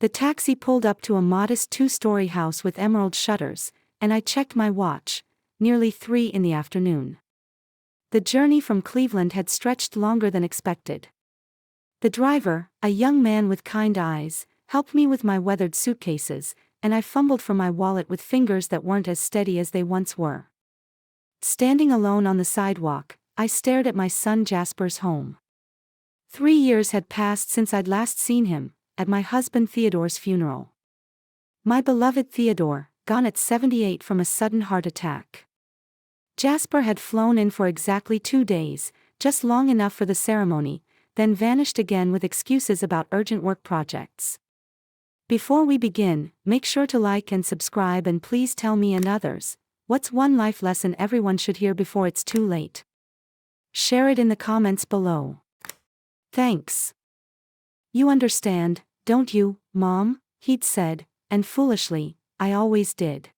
The taxi pulled up to a modest two-story house with emerald shutters, and I checked my watch, nearly 3 in the afternoon. The journey from Cleveland had stretched longer than expected. The driver, a young man with kind eyes, helped me with my weathered suitcases, and I fumbled for my wallet with fingers that weren't as steady as they once were. Standing alone on the sidewalk, I stared at my son Jasper's home. 3 years had passed since I'd last seen him, at my husband Theodore's funeral. My beloved Theodore, gone at 78 from a sudden heart attack. Jasper had flown in for exactly 2 days, just long enough for the ceremony, then vanished again with excuses about urgent work projects. Before we begin, make sure to like and subscribe, and please tell me and others, what's one life lesson everyone should hear before it's too late? Share it in the comments below. Thanks. You understand, don't you, Mom? He'd said, and foolishly, I always did.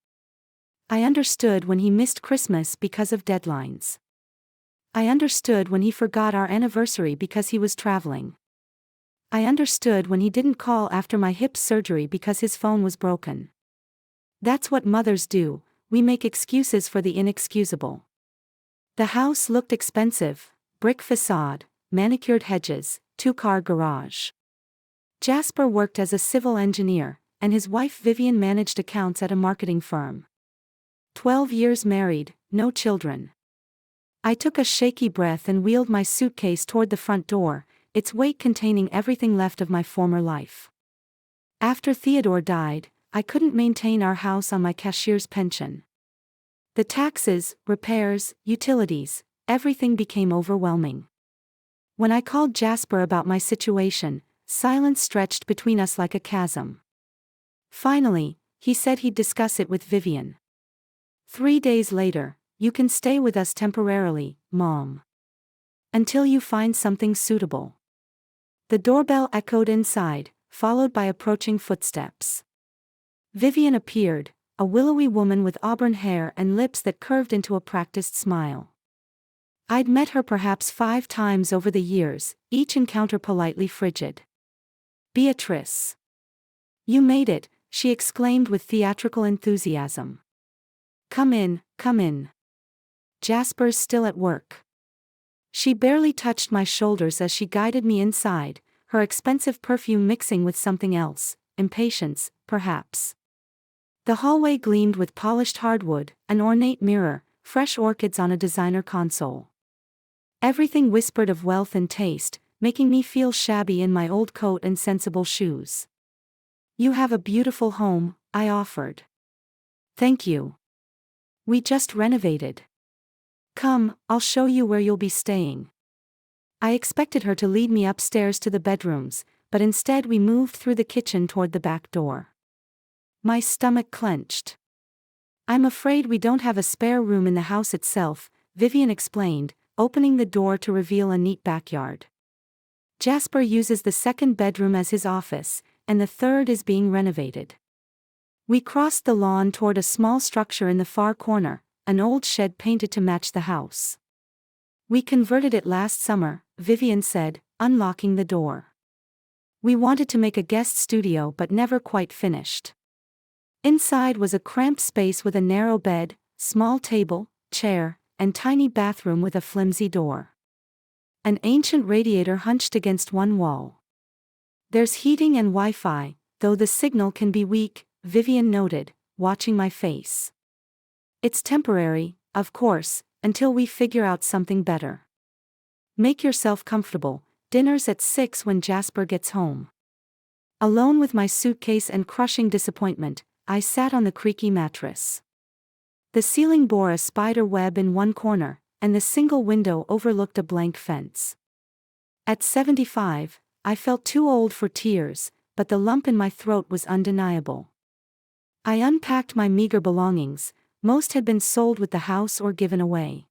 I understood when he missed Christmas because of deadlines. I understood when he forgot our anniversary because he was traveling. I understood when he didn't call after my hip surgery because his phone was broken. That's what mothers do, we make excuses for the inexcusable. The house looked expensive, brick facade, manicured hedges, 2-car garage. Jasper worked as a civil engineer, and his wife Vivian managed accounts at a marketing firm. 12 years married, no children. I took a shaky breath and wheeled my suitcase toward the front door, its weight containing everything left of my former life. After Theodore died, I couldn't maintain our house on my cashier's pension. The taxes, repairs, utilities, everything became overwhelming. When I called Jasper about my situation, silence stretched between us like a chasm. Finally, he said he'd discuss it with Vivian. 3 days later, you can stay with us temporarily, Mom. Until you find something suitable. The doorbell echoed inside, followed by approaching footsteps. Vivian appeared, a willowy woman with auburn hair and lips that curved into a practiced smile. I'd met her perhaps 5 times over the years, each encounter politely frigid. Beatrice. You made it, she exclaimed with theatrical enthusiasm. Come in, come in. Jasper's still at work. She barely touched my shoulders as she guided me inside, her expensive perfume mixing with something else, impatience, perhaps. The hallway gleamed with polished hardwood, an ornate mirror, fresh orchids on a designer console. Everything whispered of wealth and taste, making me feel shabby in my old coat and sensible shoes. You have a beautiful home, I offered. Thank you. We just renovated. Come, I'll show you where you'll be staying. I expected her to lead me upstairs to the bedrooms, but instead we moved through the kitchen toward the back door. My stomach clenched. I'm afraid we don't have a spare room in the house itself, Vivian explained, opening the door to reveal a neat backyard. Jasper uses the second bedroom as his office, and the third is being renovated. We crossed the lawn toward a small structure in the far corner, an old shed painted to match the house. We converted it last summer, Vivian said, unlocking the door. We wanted to make a guest studio but never quite finished. Inside was a cramped space with a narrow bed, small table, chair, and tiny bathroom with a flimsy door. An ancient radiator hunched against one wall. There's heating and Wi-Fi, though the signal can be weak, Vivian noted, watching my face. It's temporary, of course, until we figure out something better. Make yourself comfortable, dinner's at 6 when Jasper gets home. Alone with my suitcase and crushing disappointment, I sat on the creaky mattress. The ceiling bore a spider web in one corner, and the single window overlooked a blank fence. At 75, I felt too old for tears, but the lump in my throat was undeniable. I unpacked my meager belongings. Most had been sold with the house or given away.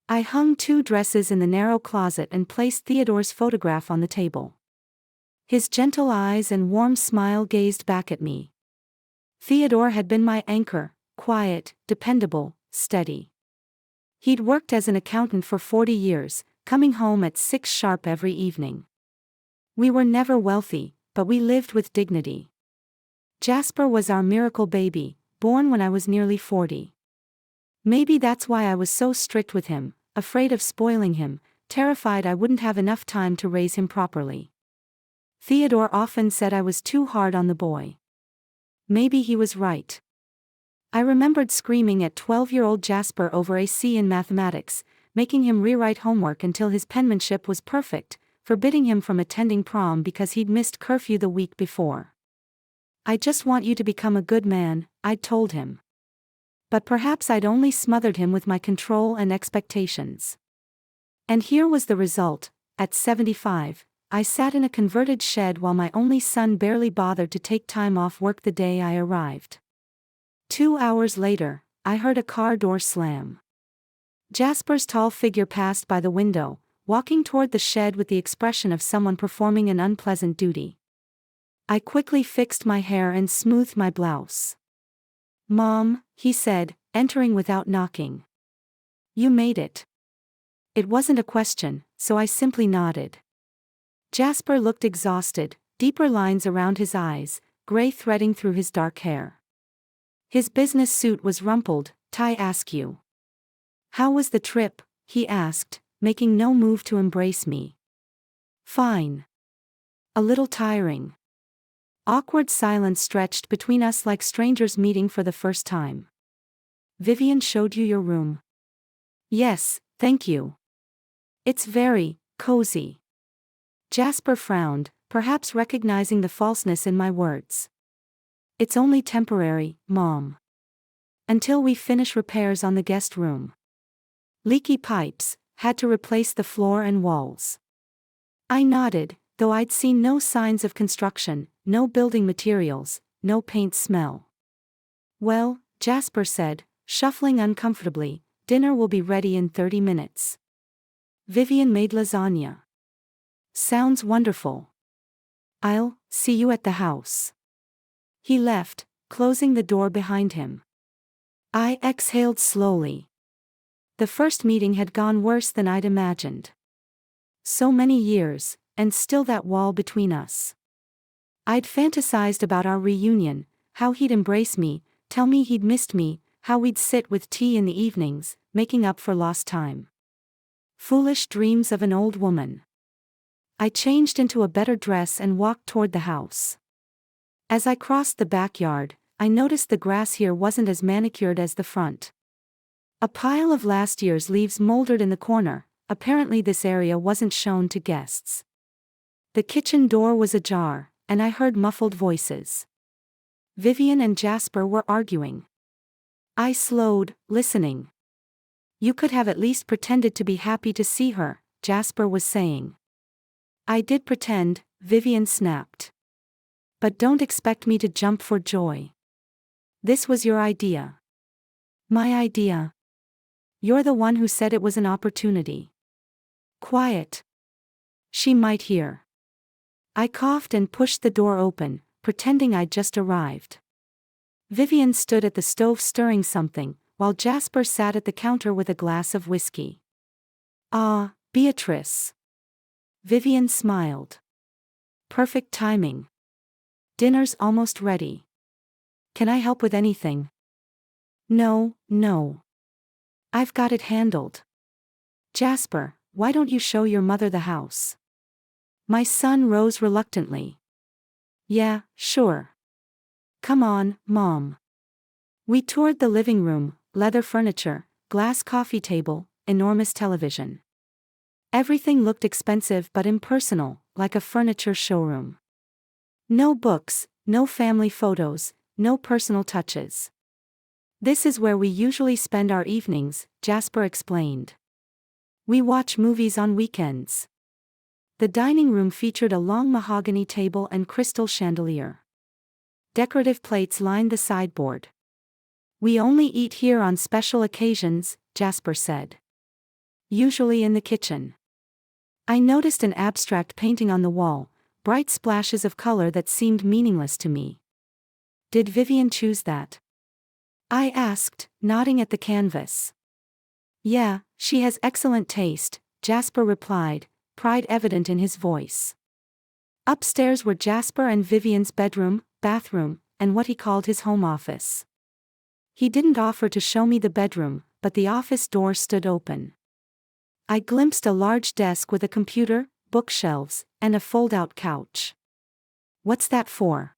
I hung 2 dresses in the narrow closet and placed Theodore's photograph on the table. His gentle eyes and warm smile gazed back at me. Theodore had been my anchor, quiet, dependable, steady. He'd worked as an accountant for 40 years, coming home at 6 sharp every evening. We were never wealthy, but we lived with dignity. Jasper was our miracle baby, born when I was nearly 40. Maybe that's why I was so strict with him, afraid of spoiling him, terrified I wouldn't have enough time to raise him properly. Theodore often said I was too hard on the boy. Maybe he was right. I remembered screaming at 12-year-old Jasper over a C in mathematics, making him rewrite homework until his penmanship was perfect, forbidding him from attending prom because he'd missed curfew the week before. "I just want you to become a good man," I'd told him. But perhaps I'd only smothered him with my control and expectations. And here was the result. At 75, I sat in a converted shed while my only son barely bothered to take time off work the day I arrived. 2 hours later, I heard a car door slam. Jasper's tall figure passed by the window, walking toward the shed with the expression of someone performing an unpleasant duty. I quickly fixed my hair and smoothed my blouse. "Mom," he said, entering without knocking. "You made it." It wasn't a question, so I simply nodded. Jasper looked exhausted, deeper lines around his eyes, gray threading through his dark hair. His business suit was rumpled, tie askew. "How was the trip?" he asked, making no move to embrace me. "Fine. A little tiring." Awkward silence stretched between us like strangers meeting for the first time. "Vivian showed you your room?" "Yes, thank you. It's very cozy." Jasper frowned, perhaps recognizing the falseness in my words. "It's only temporary, Mom. Until we finish repairs on the guest room. Leaky pipes, had to replace the floor and walls." I nodded, though I'd seen no signs of construction, no building materials, no paint smell. "Well," Jasper said, shuffling uncomfortably, "dinner will be ready in 30 minutes. Vivian made lasagna." "Sounds wonderful. I'll see you at the house." He left, closing the door behind him. I exhaled slowly. The first meeting had gone worse than I'd imagined. So many years, and still that wall between us. I'd fantasized about our reunion, how he'd embrace me, tell me he'd missed me, how we'd sit with tea in the evenings, making up for lost time. Foolish dreams of an old woman. I changed into a better dress and walked toward the house. As I crossed the backyard, I noticed the grass here wasn't as manicured as the front. A pile of last year's leaves moldered in the corner. Apparently this area wasn't shown to guests. The kitchen door was ajar, and I heard muffled voices. Vivian and Jasper were arguing. I slowed, listening. "You could have at least pretended to be happy to see her," Jasper was saying. "I did pretend," Vivian snapped. "But don't expect me to jump for joy. This was your idea." "My idea? You're the one who said it was an opportunity." "Quiet. She might hear." I coughed and pushed the door open, pretending I'd just arrived. Vivian stood at the stove stirring something, while Jasper sat at the counter with a glass of whiskey. "Ah, Beatrice." Vivian smiled. "Perfect timing. Dinner's almost ready. Can I help with anything?" No. I've got it handled." "Jasper, why don't you show your mother the house?" My son rose reluctantly. "Yeah, sure. Come on, Mom." We toured the living room, leather furniture, glass coffee table, enormous television. Everything looked expensive but impersonal, like a furniture showroom. No books, no family photos, no personal touches. "This is where we usually spend our evenings," Jasper explained. "We watch movies on weekends." The dining room featured a long mahogany table and crystal chandelier. Decorative plates lined the sideboard. "We only eat here on special occasions," Jasper said. "Usually in the kitchen." I noticed an abstract painting on the wall, bright splashes of color that seemed meaningless to me. "Did Vivian choose that?" I asked, nodding at the canvas. "Yeah, she has excellent taste," Jasper replied, pride evident in his voice. Upstairs were Jasper and Vivian's bedroom, bathroom, and what he called his home office. He didn't offer to show me the bedroom, but the office door stood open. I glimpsed a large desk with a computer, bookshelves, and a fold-out couch. "What's that for?"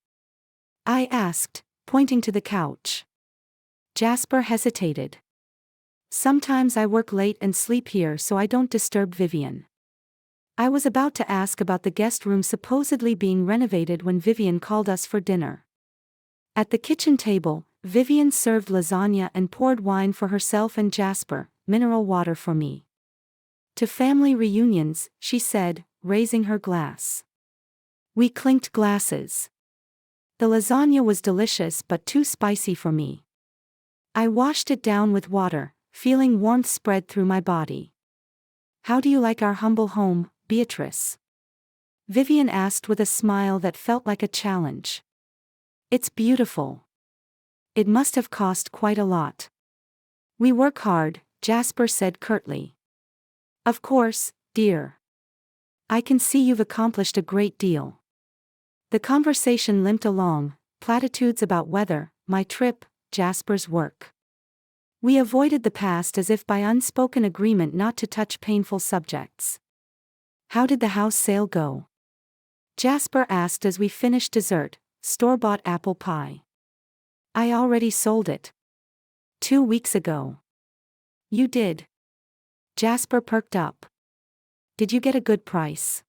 I asked, pointing to the couch. Jasper hesitated. "Sometimes I work late and sleep here so I don't disturb Vivian." I was about to ask about the guest room supposedly being renovated when Vivian called us for dinner. At the kitchen table, Vivian served lasagna and poured wine for herself and Jasper, mineral water for me. "To family reunions," she said, raising her glass. We clinked glasses. The lasagna was delicious but too spicy for me. I washed it down with water, feeling warmth spread through my body. "How do you like our humble home, Beatrice?" Vivian asked with a smile that felt like a challenge. "It's beautiful." "It must have cost quite a lot." "We work hard," Jasper said curtly. "Of course, dear. I can see you've accomplished a great deal." The conversation limped along, platitudes about weather, my trip, Jasper's work. We avoided the past as if by unspoken agreement not to touch painful subjects. "How did the house sale go?" Jasper asked as we finished dessert, store-bought apple pie. "I already sold it. 2 weeks ago." "You did?" Jasper perked up. "Did you get a good price?"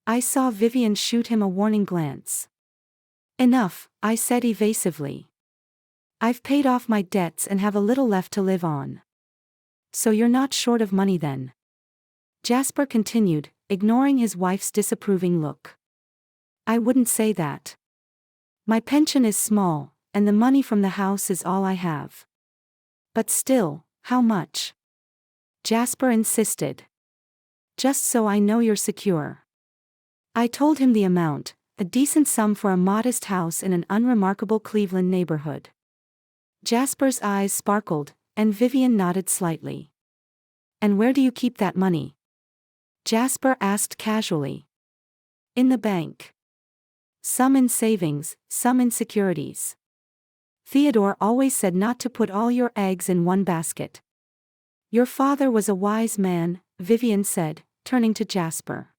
I saw Vivian shoot him a warning glance. "Enough," I said evasively. "I've paid off my debts and have a little left to live on." "So you're not short of money then?" Jasper continued, ignoring his wife's disapproving look. "I wouldn't say that. My pension is small, and the money from the house is all I have." "But still, how much?" Jasper insisted. "Just so I know you're secure." I told him the amount, a decent sum for a modest house in an unremarkable Cleveland neighborhood. Jasper's eyes sparkled, and Vivian nodded slightly. "And where do you keep that money?" Jasper asked casually. "In the bank. Some in savings, some in securities. Theodore always said not to put all your eggs in one basket." "Your father was a wise man," Vivian said, turning to Jasper.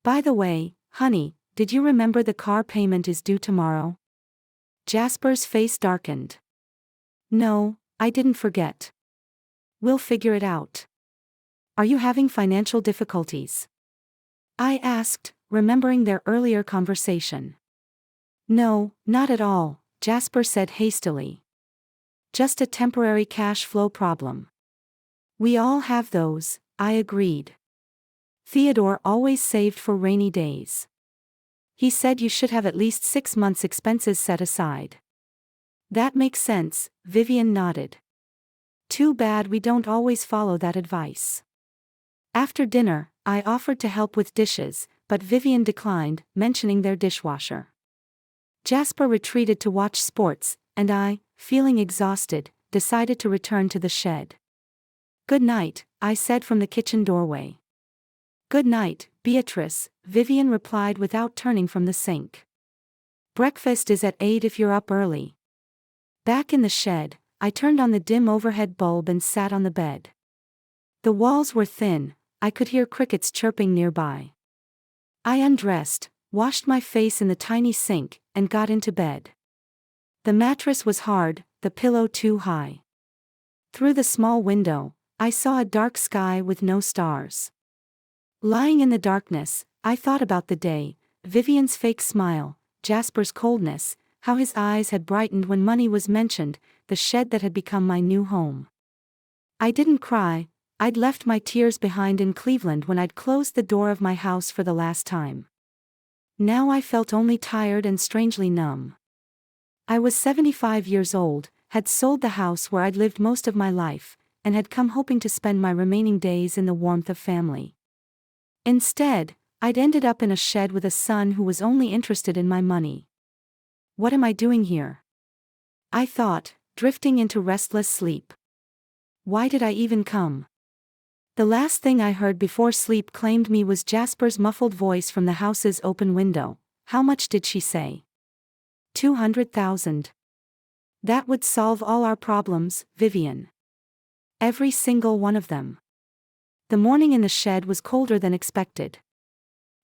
"By the way, honey, did you remember the car payment is due tomorrow?" Jasper's face darkened. "No, I didn't forget. We'll figure it out." "Are you having financial difficulties?" I asked, remembering their earlier conversation. "No, not at all," Jasper said hastily. "Just a temporary cash flow problem." "We all have those," I agreed. "Theodore always saved for rainy days. He said you should have at least 6 months' expenses set aside." "That makes sense," Vivian nodded. "Too bad we don't always follow that advice." After dinner, I offered to help with dishes, but Vivian declined, mentioning their dishwasher. Jasper retreated to watch sports, and I, feeling exhausted, decided to return to the shed. "Good night," I said from the kitchen doorway. "Good night, Beatrice," Vivian replied without turning from the sink. "Breakfast is at 8 if you're up early." Back in the shed, I turned on the dim overhead bulb and sat on the bed. The walls were thin, I could hear crickets chirping nearby. I undressed, washed my face in the tiny sink, and got into bed. The mattress was hard, the pillow too high. Through the small window, I saw a dark sky with no stars. Lying in the darkness, I thought about the day, Vivian's fake smile, Jasper's coldness, how his eyes had brightened when money was mentioned, the shed that had become my new home. I didn't cry, I'd left my tears behind in Cleveland when I'd closed the door of my house for the last time. Now I felt only tired and strangely numb. I was 75 years old, had sold the house where I'd lived most of my life, and had come hoping to spend my remaining days in the warmth of family. Instead, I'd ended up in a shed with a son who was only interested in my money. What am I doing here? I thought, drifting into restless sleep. Why did I even come? The last thing I heard before sleep claimed me was Jasper's muffled voice from the house's open window. How much did she say? 200,000. That would solve all our problems, Vivian. Every single one of them. The morning in the shed was colder than expected.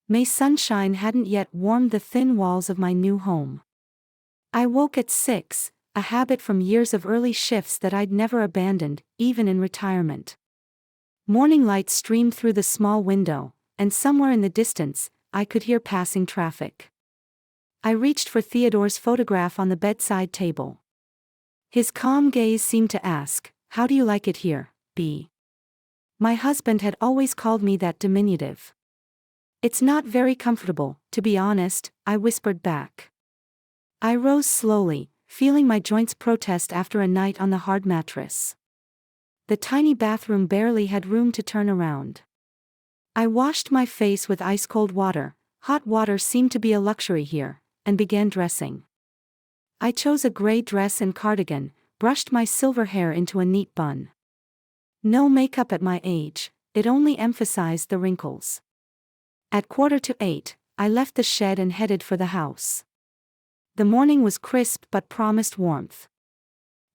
May sunshine hadn't yet warmed the thin walls of my new home. I woke at 6, a habit from years of early shifts that I'd never abandoned, even in retirement. Morning light streamed through the small window, and somewhere in the distance, I could hear passing traffic. I reached for Theodore's photograph on the bedside table. His calm gaze seemed to ask, "How do you like it here, B?" My husband had always called me that diminutive. "It's not very comfortable, to be honest," I whispered back. I rose slowly, feeling my joints protest after a night on the hard mattress. The tiny bathroom barely had room to turn around. I washed my face with ice-cold water. Hot water seemed to be a luxury here, and began dressing. I chose a gray dress and cardigan, brushed my silver hair into a neat bun. No makeup at my age, it only emphasized the wrinkles. At 7:45, I left the shed and headed for the house. The morning was crisp but promised warmth.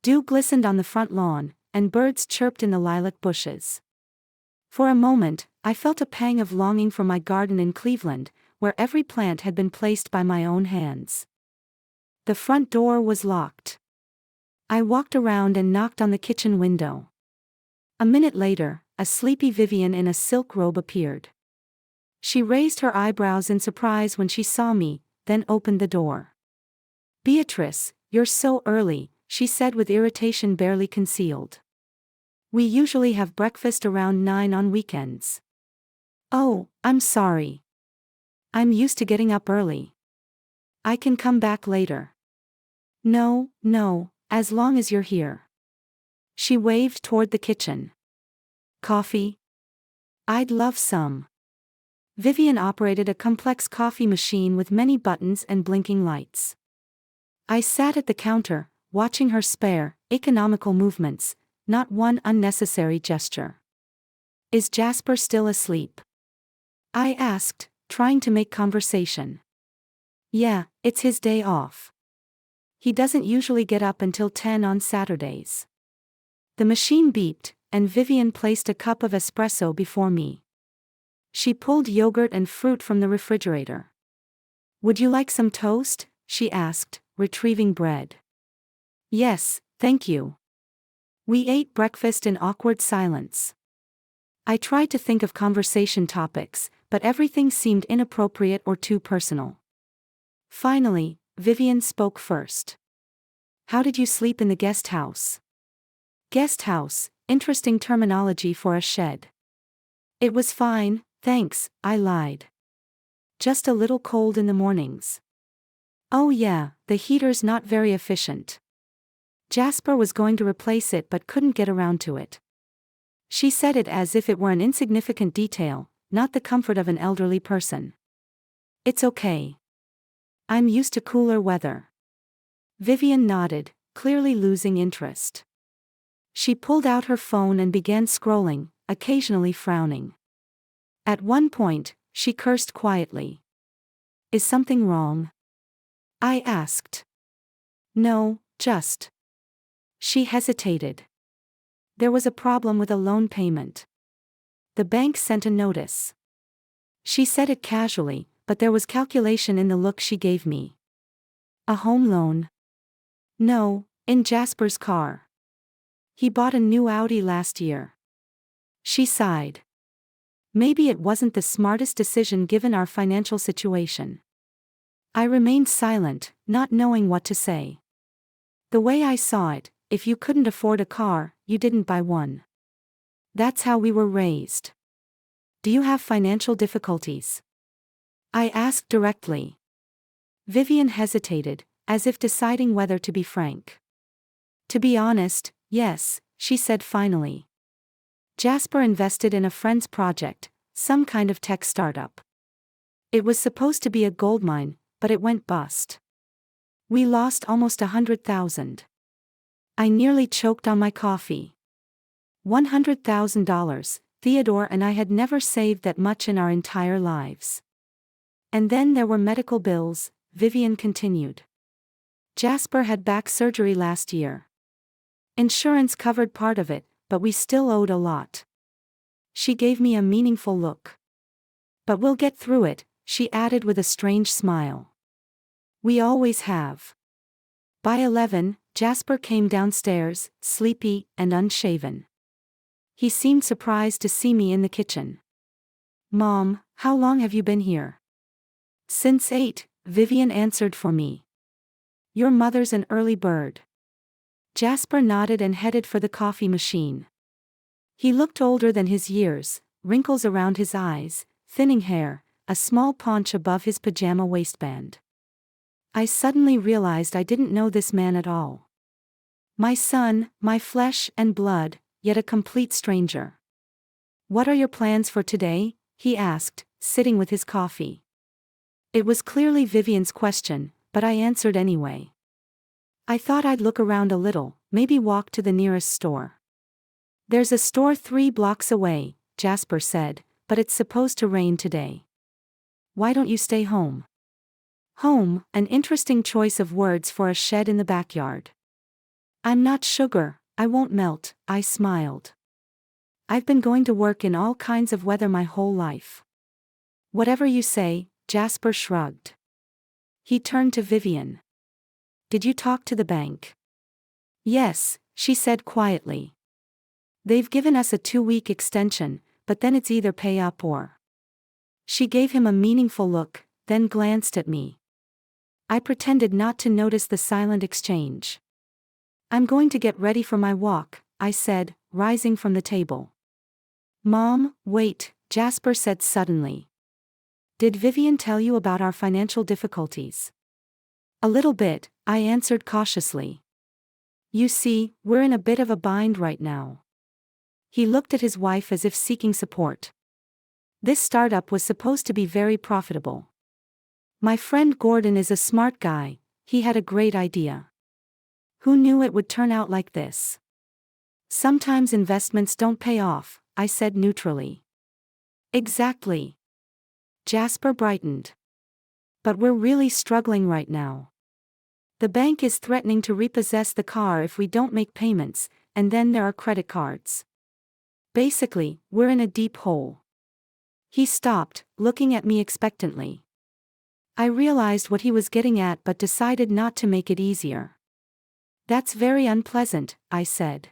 Dew glistened on the front lawn, and birds chirped in the lilac bushes. For a moment, I felt a pang of longing for my garden in Cleveland, where every plant had been placed by my own hands. The front door was locked. I walked around and knocked on the kitchen window. A minute later, a sleepy Vivian in a silk robe appeared. She raised her eyebrows in surprise when she saw me, then opened the door. "Beatrice, you're so early," she said with irritation barely concealed. "We usually have breakfast around 9 on weekends." "Oh, I'm sorry. I'm used to getting up early. I can come back later." No, as long as you're here." She waved toward the kitchen. "Coffee? I'd love some." Vivian operated a complex coffee machine with many buttons and blinking lights. I sat at the counter, watching her spare, economical movements, not one unnecessary gesture. "Is Jasper still asleep?" I asked, trying to make conversation. "Yeah, it's his day off. He doesn't usually get up until 10 on Saturdays." The machine beeped, and Vivian placed a cup of espresso before me. She pulled yogurt and fruit from the refrigerator. "Would you like some toast?" she asked, retrieving bread. "Yes, thank you." We ate breakfast in awkward silence. I tried to think of conversation topics, but everything seemed inappropriate or too personal. Finally, Vivian spoke first. "How did you sleep in the guest house?" Guest house, interesting terminology for a shed. "It was fine, thanks," I lied. "Just a little cold in the mornings." "Oh yeah, the heater's not very efficient. Jasper was going to replace it but couldn't get around to it." She said it as if it were an insignificant detail, not the comfort of an elderly person. "It's okay. I'm used to cooler weather." Vivian nodded, clearly losing interest. She pulled out her phone and began scrolling, occasionally frowning. At one point, she cursed quietly. "Is something wrong?" I asked. "No, just." She hesitated. "There was a problem with a loan payment. The bank sent a notice." She said it casually, but there was calculation in the look she gave me. "A home loan?" "No, in Jasper's car. He bought a new Audi last year." She sighed. Maybe it wasn't the smartest decision given our financial situation. I remained silent, not knowing what to say. The way I saw it, if you couldn't afford a car, you didn't buy one. That's how we were raised. "Do you have financial difficulties?" I asked directly. Vivian hesitated, as if deciding whether to be frank. "To be honest, yes," she said finally. "Jasper invested in a friend's project, some kind of tech startup. It was supposed to be a goldmine, but it went bust. We lost almost 100,000. I nearly choked on my coffee. $100,000, Theodore and I had never saved that much in our entire lives. And then there were medical bills, Vivian continued. Jasper had back surgery last year. Insurance covered part of it, but we still owed a lot. She gave me a meaningful look. But we'll get through it, she added with a strange smile. We always have. By 11, Jasper came downstairs, sleepy and unshaven. He seemed surprised to see me in the kitchen. Mom, how long have you been here? Since 8, Vivian answered for me. Your mother's an early bird. Jasper nodded and headed for the coffee machine. He looked older than his years, wrinkles around his eyes, thinning hair, a small paunch above his pajama waistband. I suddenly realized I didn't know this man at all. My son, my flesh and blood, yet a complete stranger. What are your plans for today? He asked, sitting with his coffee. It was clearly Vivian's question, but I answered anyway. I thought I'd look around a little, maybe walk to the nearest store. There's a store 3 blocks away, Jasper said, but it's supposed to rain today. Why don't you stay home? Home, an interesting choice of words for a shed in the backyard. I'm not sugar, I won't melt, I smiled. I've been going to work in all kinds of weather my whole life. Whatever you say, Jasper shrugged. He turned to Vivian. Did you talk to the bank? Yes, she said quietly. They've given us a 2-week extension, but then it's either pay up or. She gave him a meaningful look, then glanced at me. I pretended not to notice the silent exchange. I'm going to get ready for my walk, I said, rising from the table. Mom, wait, Jasper said suddenly. Did Vivian tell you about our financial difficulties? A little bit, I answered cautiously. You see, we're in a bit of a bind right now. He looked at his wife as if seeking support. This startup was supposed to be very profitable. My friend Gordon is a smart guy, he had a great idea. Who knew it would turn out like this? Sometimes investments don't pay off, I said neutrally. Exactly. Jasper brightened. But we're really struggling right now. The bank is threatening to repossess the car if we don't make payments, and then there are credit cards. Basically, we're in a deep hole. He stopped, looking at me expectantly. I realized what he was getting at but decided not to make it easier. That's very unpleasant, I said.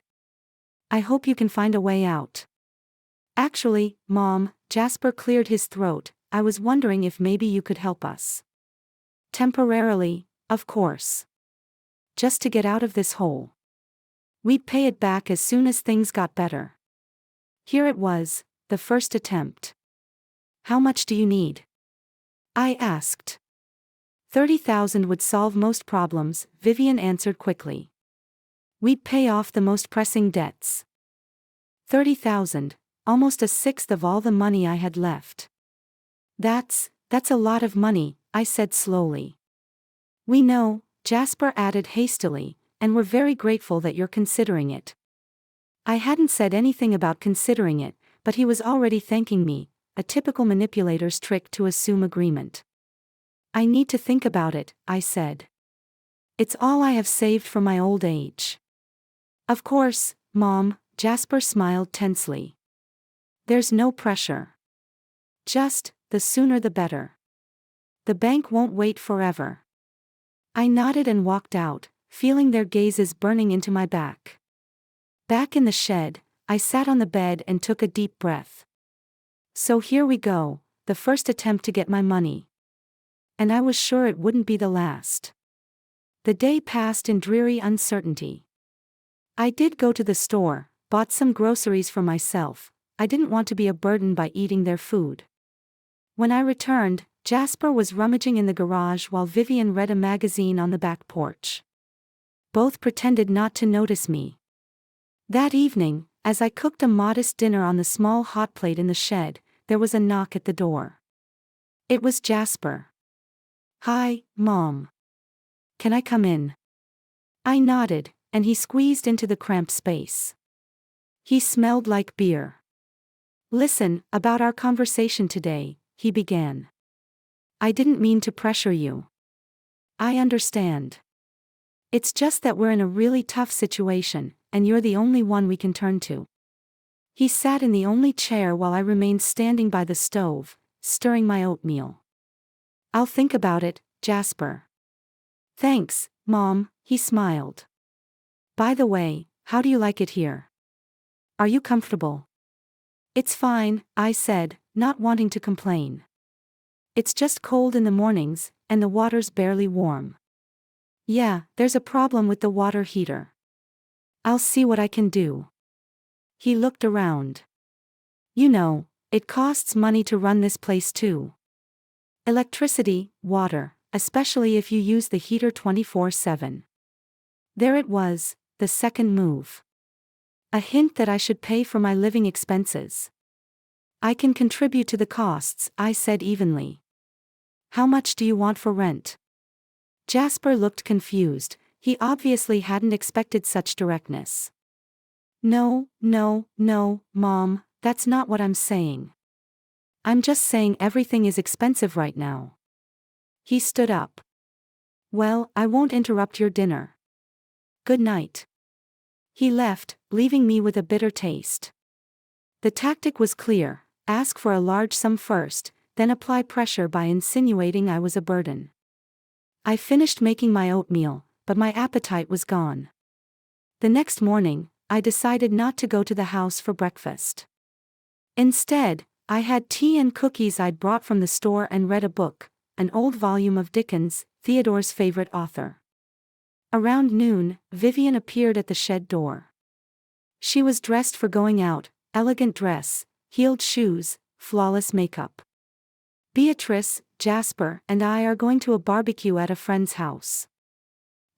I hope you can find a way out. Actually, Mom, Jasper cleared his throat, I was wondering if maybe you could help us. Temporarily, of course. Just to get out of this hole. We'd pay it back as soon as things got better. Here it was, the first attempt. How much do you need? I asked. 30,000 would solve most problems, Vivian answered quickly. We'd pay off the most pressing debts. 30,000, almost a sixth of all the money I had left. That's a lot of money, I said slowly. We know, Jasper added hastily, and we're very grateful that you're considering it. I hadn't said anything about considering it, but he was already thanking me, a typical manipulator's trick to assume agreement. I need to think about it, I said. It's all I have saved for my old age. Of course, Mom, Jasper smiled tensely. There's no pressure. Just, the sooner the better. The bank won't wait forever. I nodded and walked out, feeling their gazes burning into my back. Back in the shed, I sat on the bed and took a deep breath. So here we go, the first attempt to get my money. And I was sure it wouldn't be the last. The day passed in dreary uncertainty. I did go to the store, bought some groceries for myself. I didn't want to be a burden by eating their food. When I returned, Jasper was rummaging in the garage while Vivian read a magazine on the back porch. Both pretended not to notice me. That evening, as I cooked a modest dinner on the small hot plate in the shed, there was a knock at the door. It was Jasper. Hi, Mom. Can I come in? I nodded, and he squeezed into the cramped space. He smelled like beer. Listen, about our conversation today, he began. I didn't mean to pressure you. I understand. It's just that we're in a really tough situation, and you're the only one we can turn to. He sat in the only chair while I remained standing by the stove, stirring my oatmeal. I'll think about it, Jasper. Thanks, Mom, he smiled. By the way, how do you like it here? Are you comfortable? It's fine, I said, not wanting to complain. It's just cold in the mornings, and the water's barely warm. Yeah, there's a problem with the water heater. I'll see what I can do. He looked around. You know, it costs money to run this place too. Electricity, water, especially if you use the heater 24/7. There it was, the second move. A hint that I should pay for my living expenses. I can contribute to the costs, I said evenly. How much do you want for rent? Jasper looked confused, he obviously hadn't expected such directness. No, Mom, that's not what I'm saying. I'm just saying everything is expensive right now. He stood up. Well, I won't interrupt your dinner. Good night. He left, leaving me with a bitter taste. The tactic was clear: ask for a large sum first, then apply pressure by insinuating I was a burden. I finished making my oatmeal, but my appetite was gone. The next morning, I decided not to go to the house for breakfast. Instead, I had tea and cookies I'd brought from the store and read a book, an old volume of Dickens, Theodore's favorite author. Around noon, Vivian appeared at the shed door. She was dressed for going out, elegant dress, heeled shoes, flawless makeup. Beatrice, Jasper, and I are going to a barbecue at a friend's house.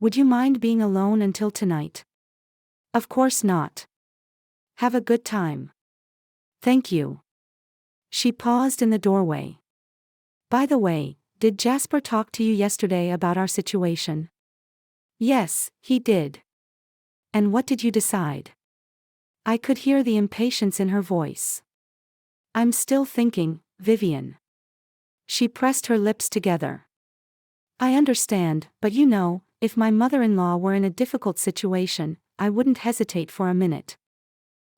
Would you mind being alone until tonight? Of course not. Have a good time. Thank you. She paused in the doorway. By the way, did Jasper talk to you yesterday about our situation? Yes, he did. And what did you decide? I could hear the impatience in her voice. I'm still thinking, Vivian. She pressed her lips together. I understand, but you know, if my mother-in-law were in a difficult situation, I wouldn't hesitate for a minute.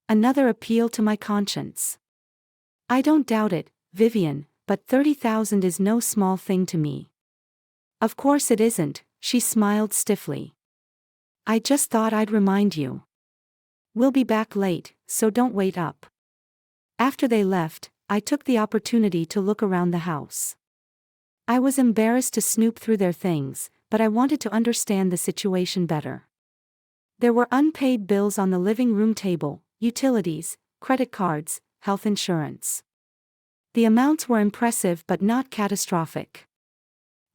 Another appeal to my conscience. I don't doubt it, Vivian, but 30,000 is no small thing to me. Of course it isn't, she smiled stiffly. I just thought I'd remind you. We'll be back late, so don't wait up. After they left, I took the opportunity to look around the house. I was embarrassed to snoop through their things, but I wanted to understand the situation better. There were unpaid bills on the living room table, utilities, credit cards, health insurance. The amounts were impressive but not catastrophic.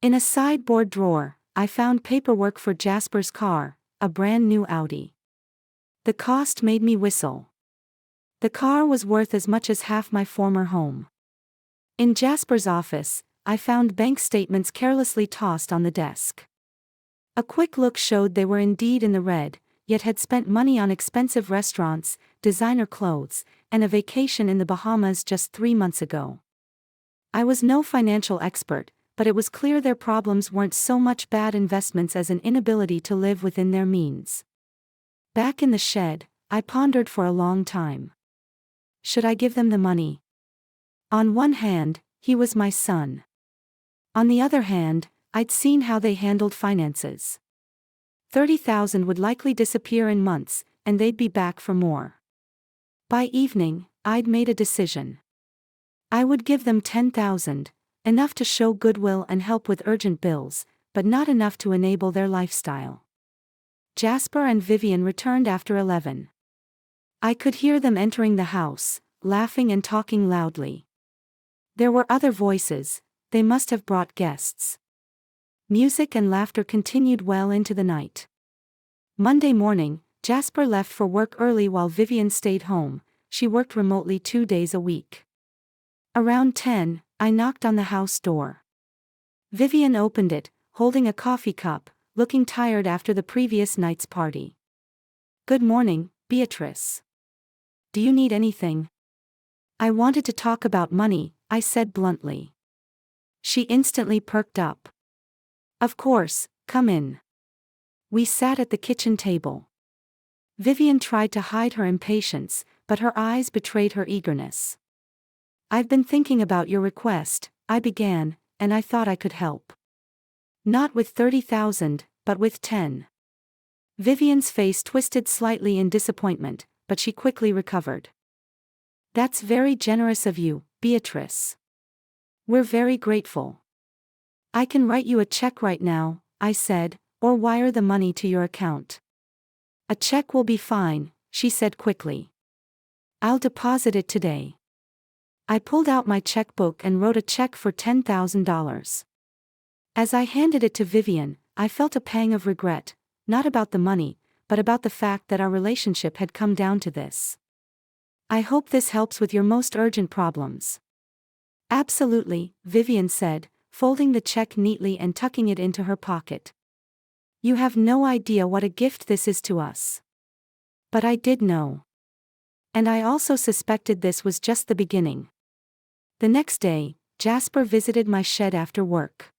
In a sideboard drawer, I found paperwork for Jasper's car, a brand new Audi. The cost made me whistle. The car was worth as much as half my former home. In Jasper's office, I found bank statements carelessly tossed on the desk. A quick look showed they were indeed in the red, yet had spent money on expensive restaurants, designer clothes, and a vacation in the Bahamas just 3 months ago. I was no financial expert, but it was clear their problems weren't so much bad investments as an inability to live within their means. Back in the shed, I pondered for a long time. Should I give them the money? On one hand, he was my son. On the other hand, I'd seen how they handled finances. 30,000 would likely disappear in months, and they'd be back for more. By evening, I'd made a decision. I would give them 10,000, enough to show goodwill and help with urgent bills, but not enough to enable their lifestyle. Jasper and Vivian returned after 11. I could hear them entering the house, laughing and talking loudly. There were other voices, they must have brought guests. Music and laughter continued well into the night. Monday morning, Jasper left for work early while Vivian stayed home. She worked remotely 2 days a week. Around 10, I knocked on the house door. Vivian opened it, holding a coffee cup, looking tired after the previous night's party. Good morning, Beatrice. Do you need anything? I wanted to talk about money, I said bluntly. She instantly perked up. Of course, come in. We sat at the kitchen table. Vivian tried to hide her impatience, but her eyes betrayed her eagerness. I've been thinking about your request, I began, and I thought I could help. Not with 30,000, but with 10. Vivian's face twisted slightly in disappointment, but she quickly recovered. That's very generous of you, Beatrice. We're very grateful. I can write you a check right now, I said, or wire the money to your account. A check will be fine, she said quickly. I'll deposit it today. I pulled out my checkbook and wrote a check for $10,000. As I handed it to Vivian, I felt a pang of regret, not about the money, but about the fact that our relationship had come down to this. I hope this helps with your most urgent problems. Absolutely, Vivian said, folding the check neatly and tucking it into her pocket. You have no idea what a gift this is to us. But I did know. And I also suspected this was just the beginning. The next day, Jasper visited my shed after work.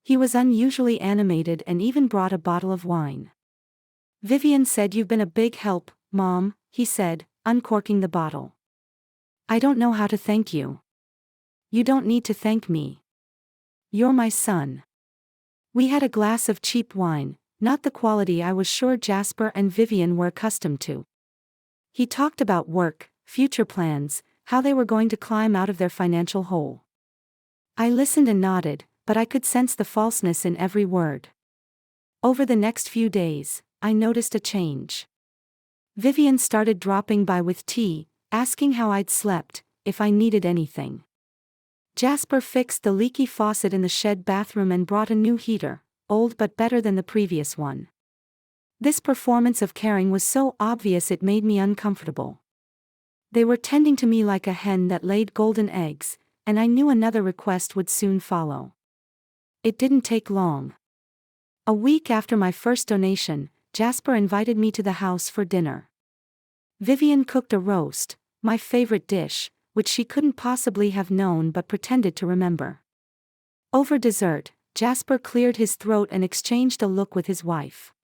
He was unusually animated and even brought a bottle of wine. Vivian said, "You've been a big help, Mom," he said, uncorking the bottle. I don't know how to thank you. You don't need to thank me. You're my son. We had a glass of cheap wine, not the quality I was sure Jasper and Vivian were accustomed to. He talked about work, future plans, how they were going to climb out of their financial hole. I listened and nodded, but I could sense the falseness in every word. Over the next few days, I noticed a change. Vivian started dropping by with tea, asking how I'd slept, if I needed anything. Jasper fixed the leaky faucet in the shed bathroom and brought a new heater, old but better than the previous one. This performance of caring was so obvious it made me uncomfortable. They were tending to me like a hen that laid golden eggs, and I knew another request would soon follow. It didn't take long. A week after my first donation, Jasper invited me to the house for dinner. Vivian cooked a roast, my favorite dish, which she couldn't possibly have known but pretended to remember. Over dessert, Jasper cleared his throat and exchanged a look with his wife.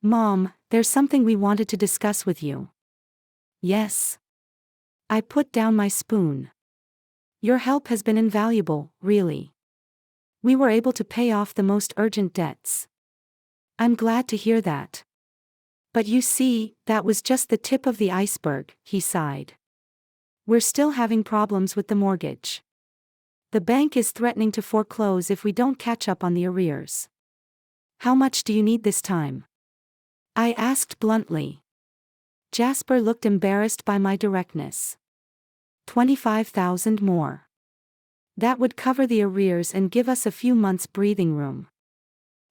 "Mom, there's something we wanted to discuss with you." "Yes." I put down my spoon. "Your help has been invaluable, really. We were able to pay off the most urgent debts." "I'm glad to hear that. But you see, that was just the tip of the iceberg," he sighed. "We're still having problems with the mortgage. The bank is threatening to foreclose if we don't catch up on the arrears." "How much do you need this time?" I asked bluntly. Jasper looked embarrassed by my directness. 25,000 more. That would cover the arrears and give us a few months' breathing room.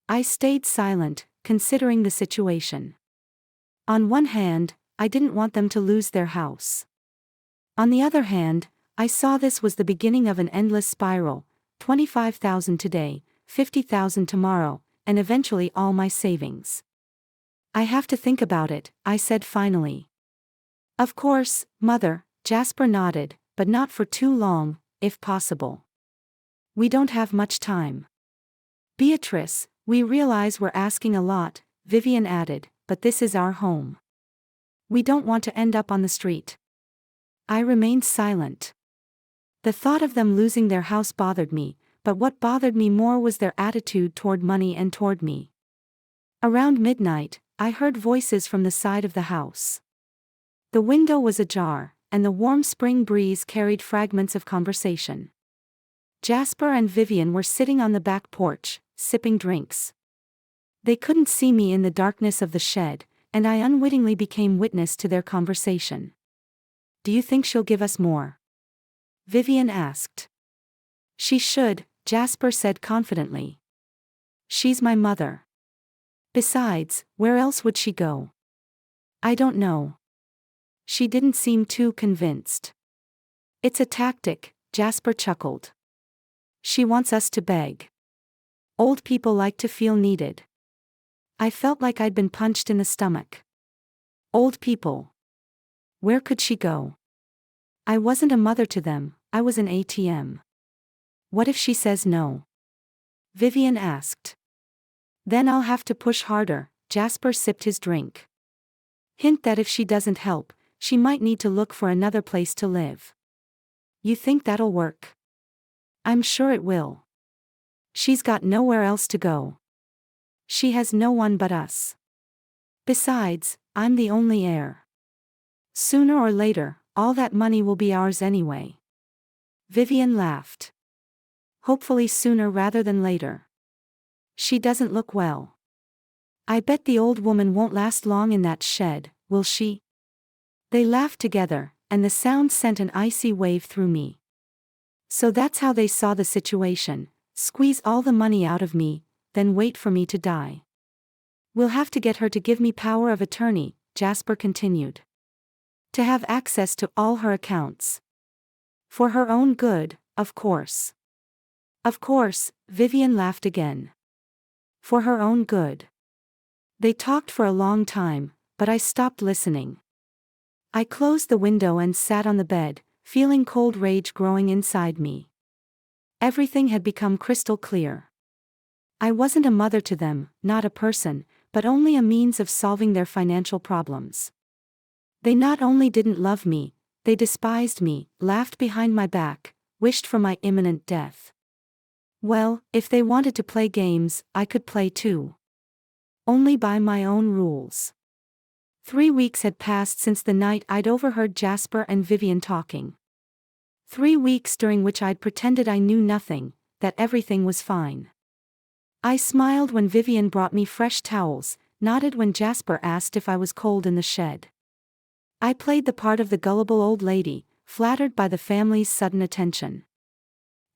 I stayed silent, considering the situation. On one hand, I didn't want them to lose their house. On the other hand, I saw this was the beginning of an endless spiral, 25,000 today, 50,000 tomorrow, and eventually all my savings. "I have to think about it," I said finally. "Of course, Mother," Jasper nodded, "but not for too long, if possible. We don't have much time." "Beatrice, we realize we're asking a lot," Vivian added, "but this is our home. We don't want to end up on the street." I remained silent. The thought of them losing their house bothered me, but what bothered me more was their attitude toward money and toward me. Around midnight, I heard voices from the side of the house. The window was ajar, and the warm spring breeze carried fragments of conversation. Jasper and Vivian were sitting on the back porch, sipping drinks. They couldn't see me in the darkness of the shed, and I unwittingly became witness to their conversation. "Do you think she'll give us more?" Vivian asked. "She should," Jasper said confidently. "She's my mother. Besides, where else would she go?" "I don't know." She didn't seem too convinced. "It's a tactic," Jasper chuckled. "She wants us to beg. Old people like to feel needed." I felt like I'd been punched in the stomach. Old people. Where could she go? I wasn't a mother to them, I was an ATM. What if she says no? Vivian asked. Then I'll have to push harder. Jasper sipped his drink. Hint that if she doesn't help, she might need to look for another place to live. You think that'll work? I'm sure it will. She's got nowhere else to go. She has no one but us. Besides, I'm the only heir. Sooner or later, all that money will be ours anyway. Vivian laughed. Hopefully sooner rather than later. She doesn't look well. I bet the old woman won't last long in that shed, will she? They laughed together, and the sound sent an icy wave through me. So that's how they saw the situation: squeeze all the money out of me, then wait for me to die. We'll have to get her to give me power of attorney, Jasper continued. To have access to all her accounts. For her own good, of course. Of course, Vivian laughed again. For her own good. They talked for a long time, but I stopped listening. I closed the window and sat on the bed, feeling cold rage growing inside me. Everything had become crystal clear. I wasn't a mother to them, not a person, but only a means of solving their financial problems. They not only didn't love me, they despised me, laughed behind my back, wished for my imminent death. Well, if they wanted to play games, I could play too. Only by my own rules. 3 weeks had passed since the night I'd overheard Jasper and Vivian talking. 3 weeks during which I'd pretended I knew nothing, that everything was fine. I smiled when Vivian brought me fresh towels, nodded when Jasper asked if I was cold in the shed. I played the part of the gullible old lady, flattered by the family's sudden attention.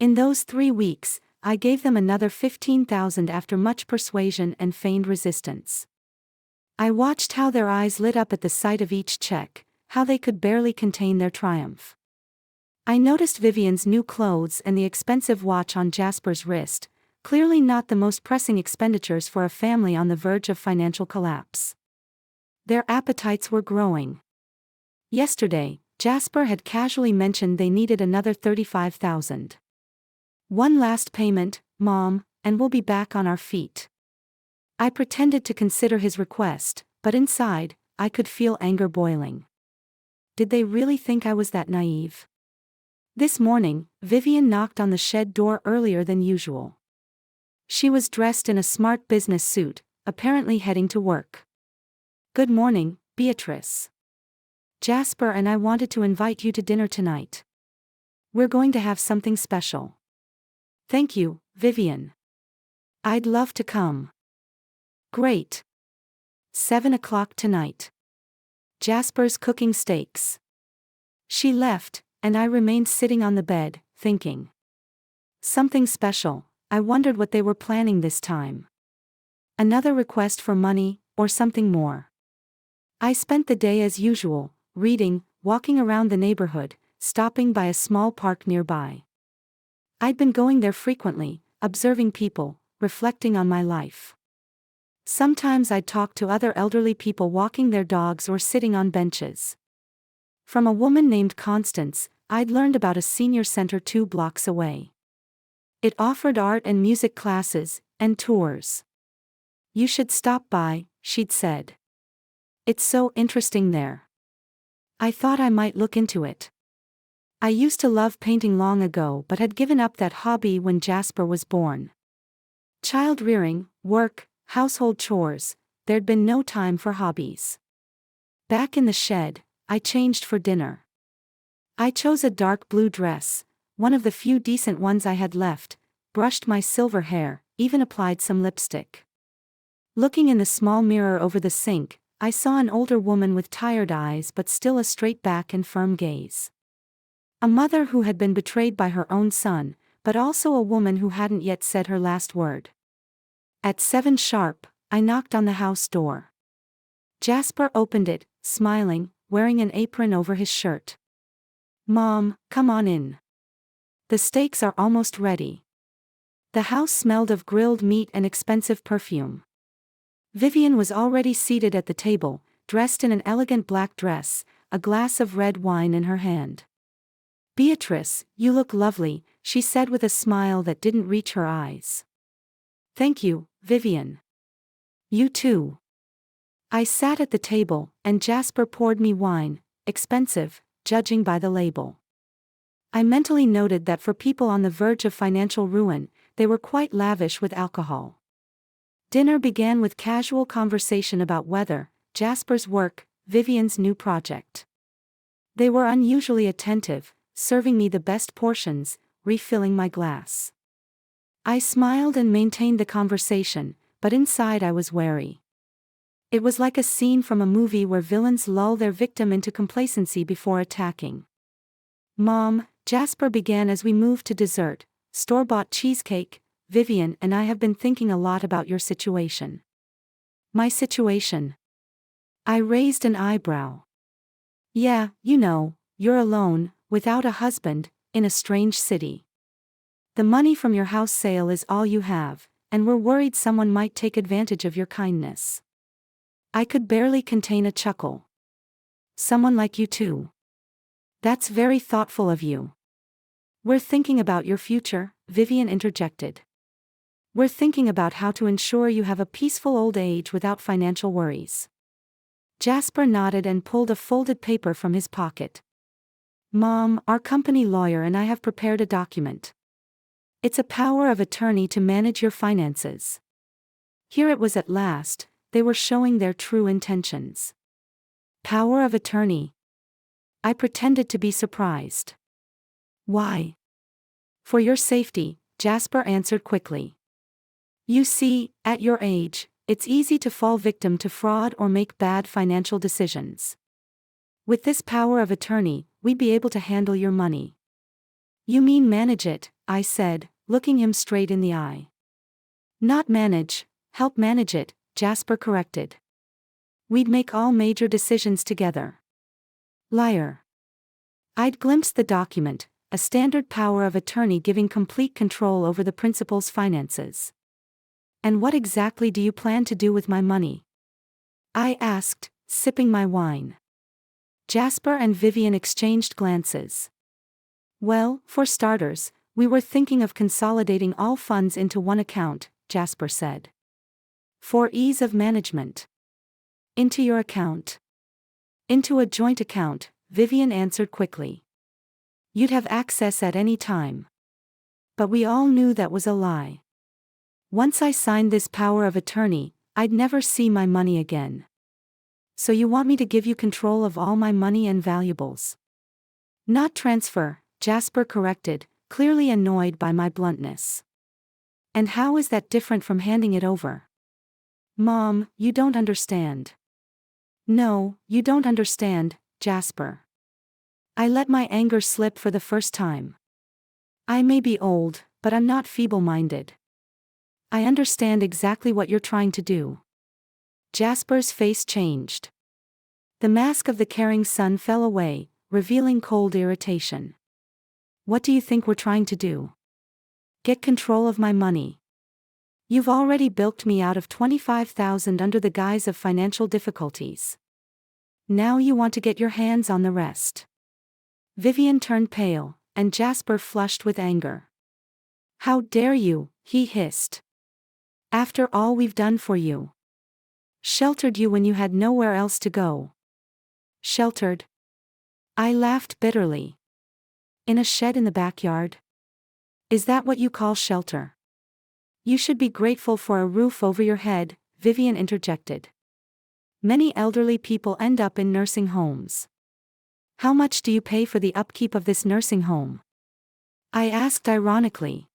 In those 3 weeks, I gave them another $15,000 after much persuasion and feigned resistance. I watched how their eyes lit up at the sight of each check, how they could barely contain their triumph. I noticed Vivian's new clothes and the expensive watch on Jasper's wrist, clearly not the most pressing expenditures for a family on the verge of financial collapse. Their appetites were growing. Yesterday, Jasper had casually mentioned they needed another $35,000. One last payment, Mom, and we'll be back on our feet. I pretended to consider his request, but inside, I could feel anger boiling. Did they really think I was that naive? This morning, Vivian knocked on the shed door earlier than usual. She was dressed in a smart business suit, apparently heading to work. Good morning, Beatrice. Jasper and I wanted to invite you to dinner tonight. We're going to have something special. Thank you, Vivian. I'd love to come. Great. 7 o'clock tonight. Jasper's cooking steaks. She left, and I remained sitting on the bed, thinking. Something special. I wondered what they were planning this time. Another request for money, or something more. I spent the day as usual, reading, walking around the neighborhood, stopping by a small park nearby. I'd been going there frequently, observing people, reflecting on my life. Sometimes I'd talk to other elderly people walking their dogs or sitting on benches. From a woman named Constance, I'd learned about a senior center 2 blocks away. It offered art and music classes, and tours. You should stop by, she'd said. It's so interesting there. I thought I might look into it. I used to love painting long ago but had given up that hobby when Jasper was born. Child rearing, work, household chores, there'd been no time for hobbies. Back in the shed, I changed for dinner. I chose a dark blue dress, one of the few decent ones I had left, brushed my silver hair, even applied some lipstick. Looking in the small mirror over the sink, I saw an older woman with tired eyes but still a straight back and firm gaze. A mother who had been betrayed by her own son, but also a woman who hadn't yet said her last word. At 7 sharp, I knocked on the house door. Jasper opened it, smiling, wearing an apron over his shirt. Mom, come on in. The steaks are almost ready. The house smelled of grilled meat and expensive perfume. Vivian was already seated at the table, dressed in an elegant black dress, a glass of red wine in her hand. Beatrice, you look lovely, she said with a smile that didn't reach her eyes. Thank you, Vivian. You too. I sat at the table, and Jasper poured me wine, expensive, judging by the label. I mentally noted that for people on the verge of financial ruin, they were quite lavish with alcohol. Dinner began with casual conversation about weather, Jasper's work, Vivian's new project. They were unusually attentive, serving me the best portions, refilling my glass. I smiled and maintained the conversation, but inside I was wary. It was like a scene from a movie where villains lull their victim into complacency before attacking. Mom, Jasper began as we moved to dessert, store-bought cheesecake. Vivian and I have been thinking a lot about your situation. My situation? I raised an eyebrow. Yeah, you know, you're alone, without a husband, in a strange city. The money from your house sale is all you have, and we're worried someone might take advantage of your kindness. I could barely contain a chuckle. Someone like you too. That's very thoughtful of you. We're thinking about your future, Vivian interjected. We're thinking about how to ensure you have a peaceful old age without financial worries. Jasper nodded and pulled a folded paper from his pocket. Mom, our company lawyer and I have prepared a document. It's a power of attorney to manage your finances. Here it was at last, they were showing their true intentions. Power of attorney. I pretended to be surprised. Why? For your safety, Jasper answered quickly. You see, at your age, it's easy to fall victim to fraud or make bad financial decisions. With this power of attorney, we'd be able to handle your money. You mean manage it, I said, looking him straight in the eye. Not manage, help manage it, Jasper corrected. We'd make all major decisions together. Liar. I'd glimpsed the document, a standard power of attorney giving complete control over the principal's finances. And what exactly do you plan to do with my money? I asked, sipping my wine. Jasper and Vivian exchanged glances. Well, for starters, we were thinking of consolidating all funds into one account, Jasper said. For ease of management. Into your account. Into a joint account, Vivian answered quickly. You'd have access at any time. But we all knew that was a lie. Once I signed this power of attorney, I'd never see my money again. So you want me to give you control of all my money and valuables? Not transfer, Jasper corrected, clearly annoyed by my bluntness. And how is that different from handing it over? Mom, you don't understand. No, you don't understand, Jasper. I let my anger slip for the first time. I may be old, but I'm not feeble-minded. I understand exactly what you're trying to do. Jasper's face changed. The mask of the caring son fell away, revealing cold irritation. What do you think we're trying to do? Get control of my money. You've already bilked me out of $25,000 under the guise of financial difficulties. Now you want to get your hands on the rest. Vivian turned pale, and Jasper flushed with anger. How dare you, he hissed. After all we've done for you. Sheltered you when you had nowhere else to go. Sheltered? I laughed bitterly. In a shed in the backyard? Is that what you call shelter? You should be grateful for a roof over your head, Vivian interjected. Many elderly people end up in nursing homes. How much do you pay for the upkeep of this nursing home? I asked ironically.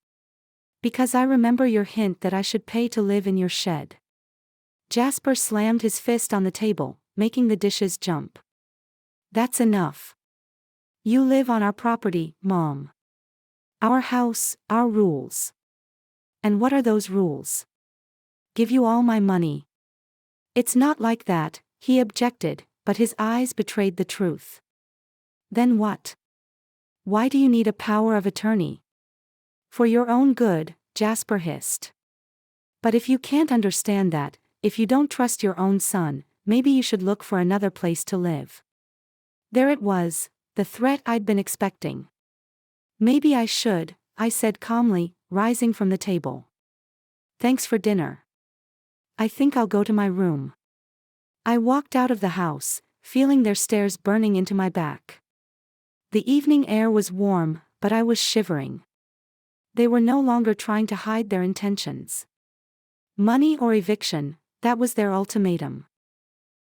Because I remember your hint that I should pay to live in your shed. Jasper slammed his fist on the table, making the dishes jump. That's enough. You live on our property, Mom. Our house, our rules. And what are those rules? Give you all my money. It's not like that, he objected, but his eyes betrayed the truth. Then what? Why do you need a power of attorney? For your own good, Jasper hissed. But if you can't understand that, if you don't trust your own son, maybe you should look for another place to live. There it was, the threat I'd been expecting. Maybe I should, I said calmly, rising from the table. Thanks for dinner. I think I'll go to my room. I walked out of the house, feeling their stares burning into my back. The evening air was warm, but I was shivering. They were no longer trying to hide their intentions. Money or eviction, that was their ultimatum.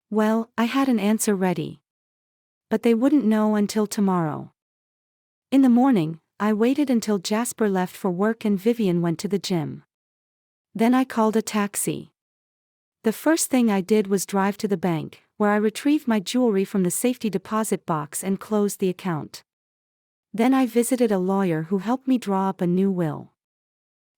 Well, I had an answer ready. But they wouldn't know until tomorrow. In the morning, I waited until Jasper left for work and Vivian went to the gym. Then I called a taxi. The first thing I did was drive to the bank, where I retrieved my jewelry from the safety deposit box and closed the account. Then I visited a lawyer who helped me draw up a new will.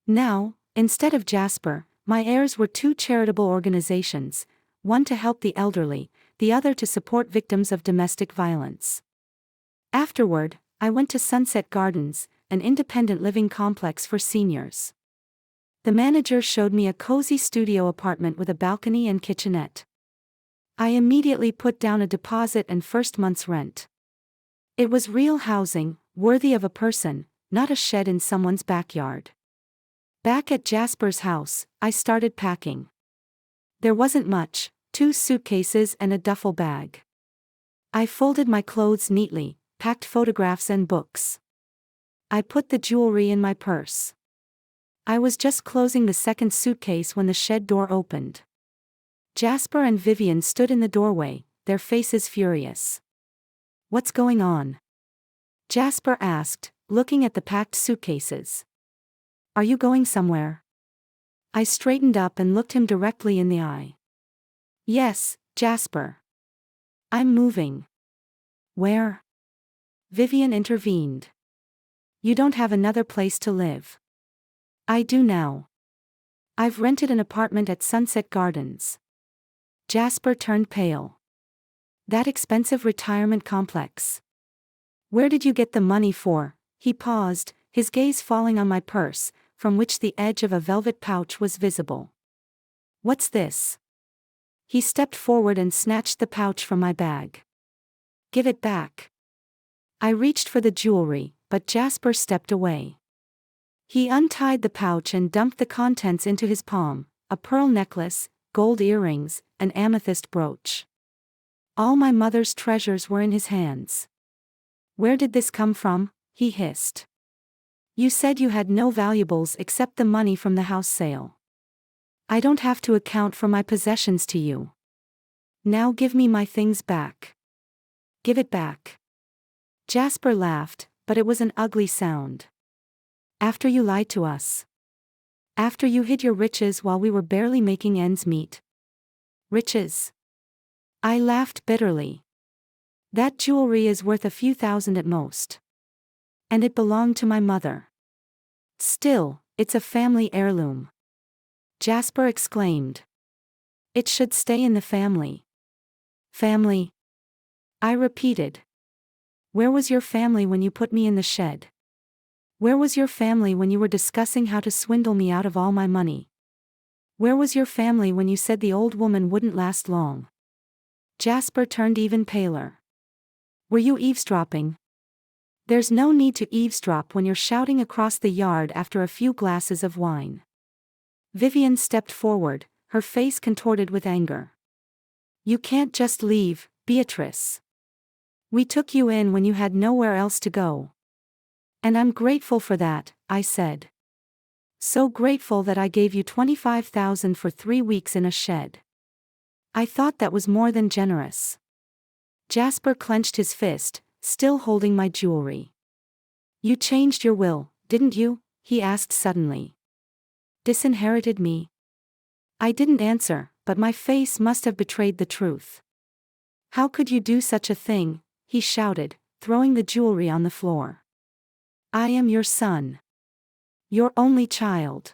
Now, instead of Jasper, my heirs were two charitable organizations, one to help the elderly, the other to support victims of domestic violence. Afterward, I went to Sunset Gardens, an independent living complex for seniors. The manager showed me a cozy studio apartment with a balcony and kitchenette. I immediately put down a deposit and first month's rent. It was real housing, worthy of a person, not a shed in someone's backyard. Back at Jasper's house, I started packing. There wasn't much, 2 suitcases and a duffel bag. I folded my clothes neatly, packed photographs and books. I put the jewelry in my purse. I was just closing the second suitcase when the shed door opened. Jasper and Vivian stood in the doorway, their faces furious. What's going on? Jasper asked, looking at the packed suitcases. Are you going somewhere? I straightened up and looked him directly in the eye. Yes, Jasper. I'm moving. Where? Vivian intervened. You don't have another place to live. I do now. I've rented an apartment at Sunset Gardens. Jasper turned pale. That expensive retirement complex. Where did you get the money for? He paused, his gaze falling on my purse, from which the edge of a velvet pouch was visible. What's this? He stepped forward and snatched the pouch from my bag. Give it back. I reached for the jewelry, but Jasper stepped away. He untied the pouch and dumped the contents into his palm, a pearl necklace, gold earrings, an amethyst brooch. All my mother's treasures were in his hands. Where did this come from? He hissed. You said you had no valuables except the money from the house sale. I don't have to account for my possessions to you. Now give me my things back. Give it back. Jasper laughed, but it was an ugly sound. After you lied to us. After you hid your riches while we were barely making ends meet. Riches? I laughed bitterly. That jewelry is worth a few thousand at most. And it belonged to my mother. Still, it's a family heirloom. Jasper exclaimed. It should stay in the family. Family? I repeated. Where was your family when you put me in the shed? Where was your family when you were discussing how to swindle me out of all my money? Where was your family when you said the old woman wouldn't last long? Jasper turned even paler. Were you eavesdropping? There's no need to eavesdrop when you're shouting across the yard after a few glasses of wine. Vivian stepped forward, her face contorted with anger. You can't just leave, Beatrice. We took you in when you had nowhere else to go. And I'm grateful for that, I said. So grateful that I gave you $25,000 for 3 weeks in a shed. I thought that was more than generous. Jasper clenched his fist, still holding my jewelry. You changed your will, didn't you? He asked suddenly. Disinherited me? I didn't answer, but my face must have betrayed the truth. How could you do such a thing? He shouted, throwing the jewelry on the floor. I am your son. Your only child.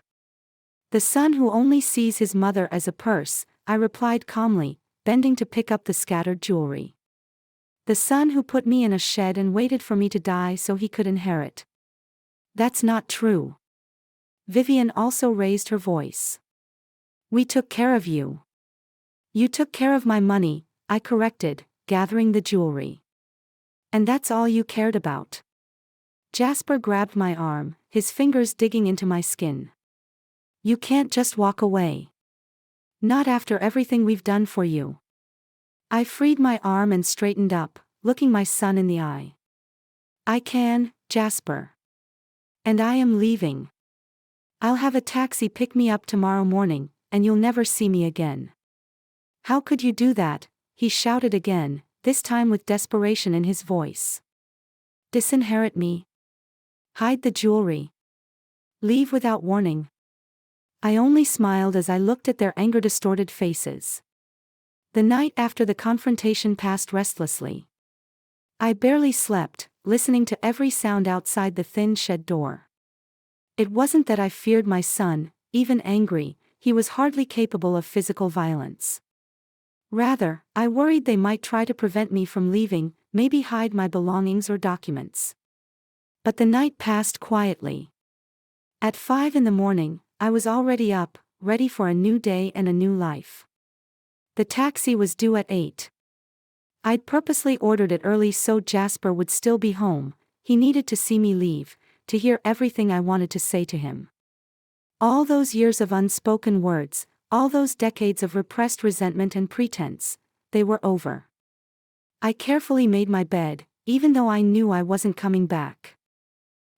The son who only sees his mother as a purse, I replied calmly, bending to pick up the scattered jewelry. The son who put me in a shed and waited for me to die so he could inherit. That's not true. Vivian also raised her voice. We took care of you. You took care of my money, I corrected, gathering the jewelry. And that's all you cared about. Jasper grabbed my arm, his fingers digging into my skin. You can't just walk away. Not after everything we've done for you. I freed my arm and straightened up, looking my son in the eye. I can, Jasper. And I am leaving. I'll have a taxi pick me up tomorrow morning, and you'll never see me again. How could you do that? He shouted again, this time with desperation in his voice. Disinherit me. Hide the jewelry. Leave without warning. I only smiled as I looked at their anger-distorted faces. The night after the confrontation passed restlessly. I barely slept, listening to every sound outside the thin shed door. It wasn't that I feared my son, even angry, he was hardly capable of physical violence. Rather, I worried they might try to prevent me from leaving, maybe hide my belongings or documents. But the night passed quietly. At 5 a.m, I was already up, ready for a new day and a new life. The taxi was due at 8. I'd purposely ordered it early so Jasper would still be home. He needed to see me leave, to hear everything I wanted to say to him. All those years of unspoken words, all those decades of repressed resentment and pretense, they were over. I carefully made my bed, even though I knew I wasn't coming back.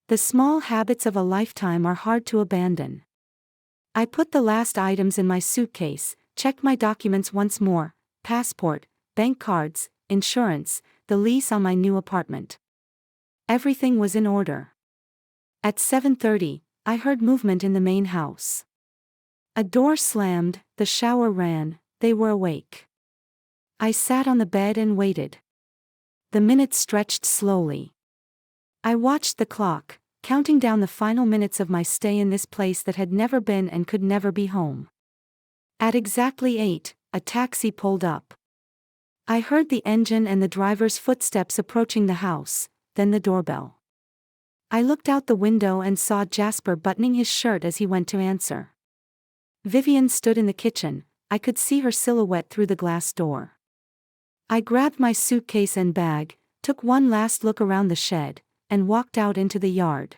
The small habits of a lifetime are hard to abandon. I put the last items in my suitcase, checked my documents once more, passport, bank cards, insurance, the lease on my new apartment. Everything was in order. At 7:30, I heard movement in the main house. A door slammed, the shower ran, they were awake. I sat on the bed and waited. The minutes stretched slowly. I watched the clock, counting down the final minutes of my stay in this place that had never been and could never be home. At exactly 8, a taxi pulled up. I heard the engine and the driver's footsteps approaching the house, then the doorbell. I looked out the window and saw Jasper buttoning his shirt as he went to answer. Vivian stood in the kitchen, I could see her silhouette through the glass door. I grabbed my suitcase and bag, took one last look around the shed, and walked out into the yard.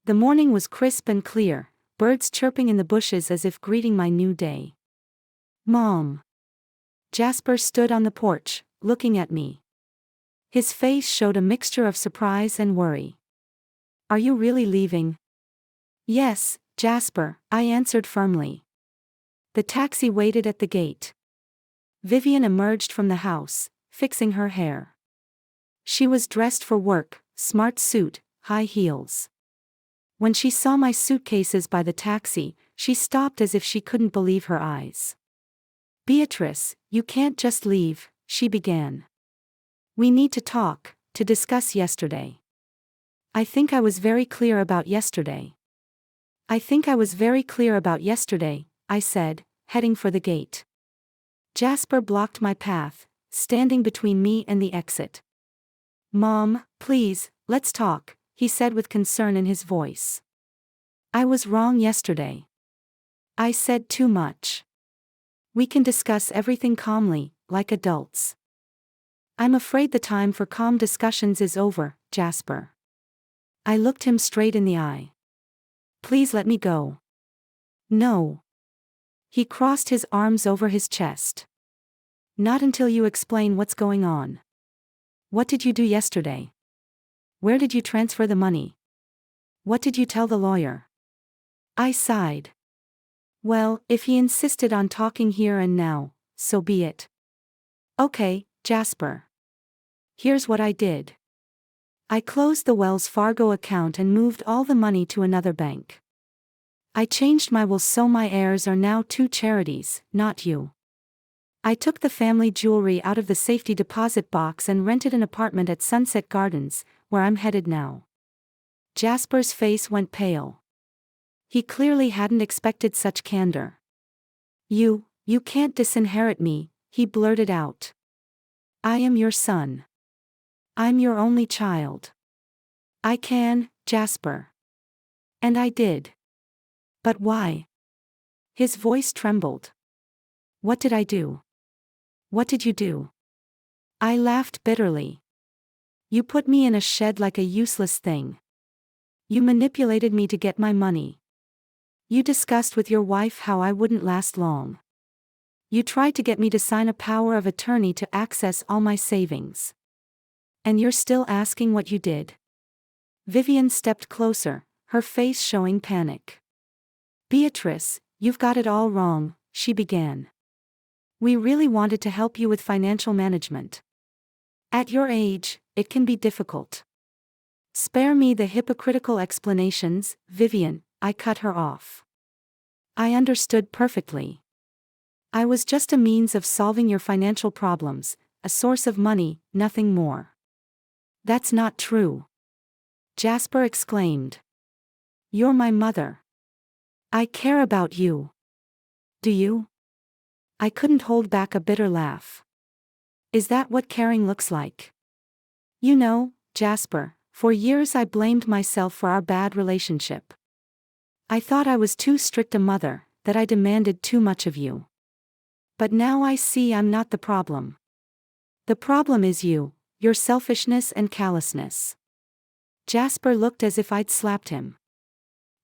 The morning was crisp and clear, birds chirping in the bushes as if greeting my new day. Mom. Jasper stood on the porch, looking at me. His face showed a mixture of surprise and worry. Are you really leaving? Yes, Jasper, I answered firmly. The taxi waited at the gate. Vivian emerged from the house, fixing her hair. She was dressed for work, smart suit, high heels. When she saw my suitcases by the taxi, she stopped as if she couldn't believe her eyes. Beatrice, you can't just leave, she began. We need to talk, to discuss yesterday. I think I was very clear about yesterday. I said, heading for the gate. Jasper blocked my path, standing between me and the exit. Mom, please, let's talk, he said with concern in his voice. I was wrong yesterday. I said too much. We can discuss everything calmly, like adults. I'm afraid the time for calm discussions is over, Jasper. I looked him straight in the eye. Please let me go. No. He crossed his arms over his chest. Not until you explain what's going on. What did you do yesterday? Where did you transfer the money? What did you tell the lawyer? I sighed. Well, if he insisted on talking here and now, so be it. Okay, Jasper. Here's what I did. I closed the Wells Fargo account and moved all the money to another bank. I changed my will so my heirs are now 2 charities, not you. I took the family jewelry out of the safety deposit box and rented an apartment at Sunset Gardens, where I'm headed now. Jasper's face went pale. He clearly hadn't expected such candor. You can't disinherit me, he blurted out. I am your son. I'm your only child. I can, Jasper. And I did. But why? His voice trembled. What did I do? What did you do? I laughed bitterly. You put me in a shed like a useless thing. You manipulated me to get my money. You discussed with your wife how I wouldn't last long. You tried to get me to sign a power of attorney to access all my savings. And you're still asking what you did? Vivian stepped closer, her face showing panic. Beatrice, you've got it all wrong, she began. We really wanted to help you with financial management. At your age, it can be difficult. Spare me the hypocritical explanations, Vivian, I cut her off. I understood perfectly. I was just a means of solving your financial problems, a source of money, nothing more. That's not true. Jasper exclaimed. You're my mother. I care about you. Do you? I couldn't hold back a bitter laugh. Is that what caring looks like? You know, Jasper, for years I blamed myself for our bad relationship. I thought I was too strict a mother, that I demanded too much of you. But now I see I'm not the problem. The problem is you, your selfishness and callousness. Jasper looked as if I'd slapped him.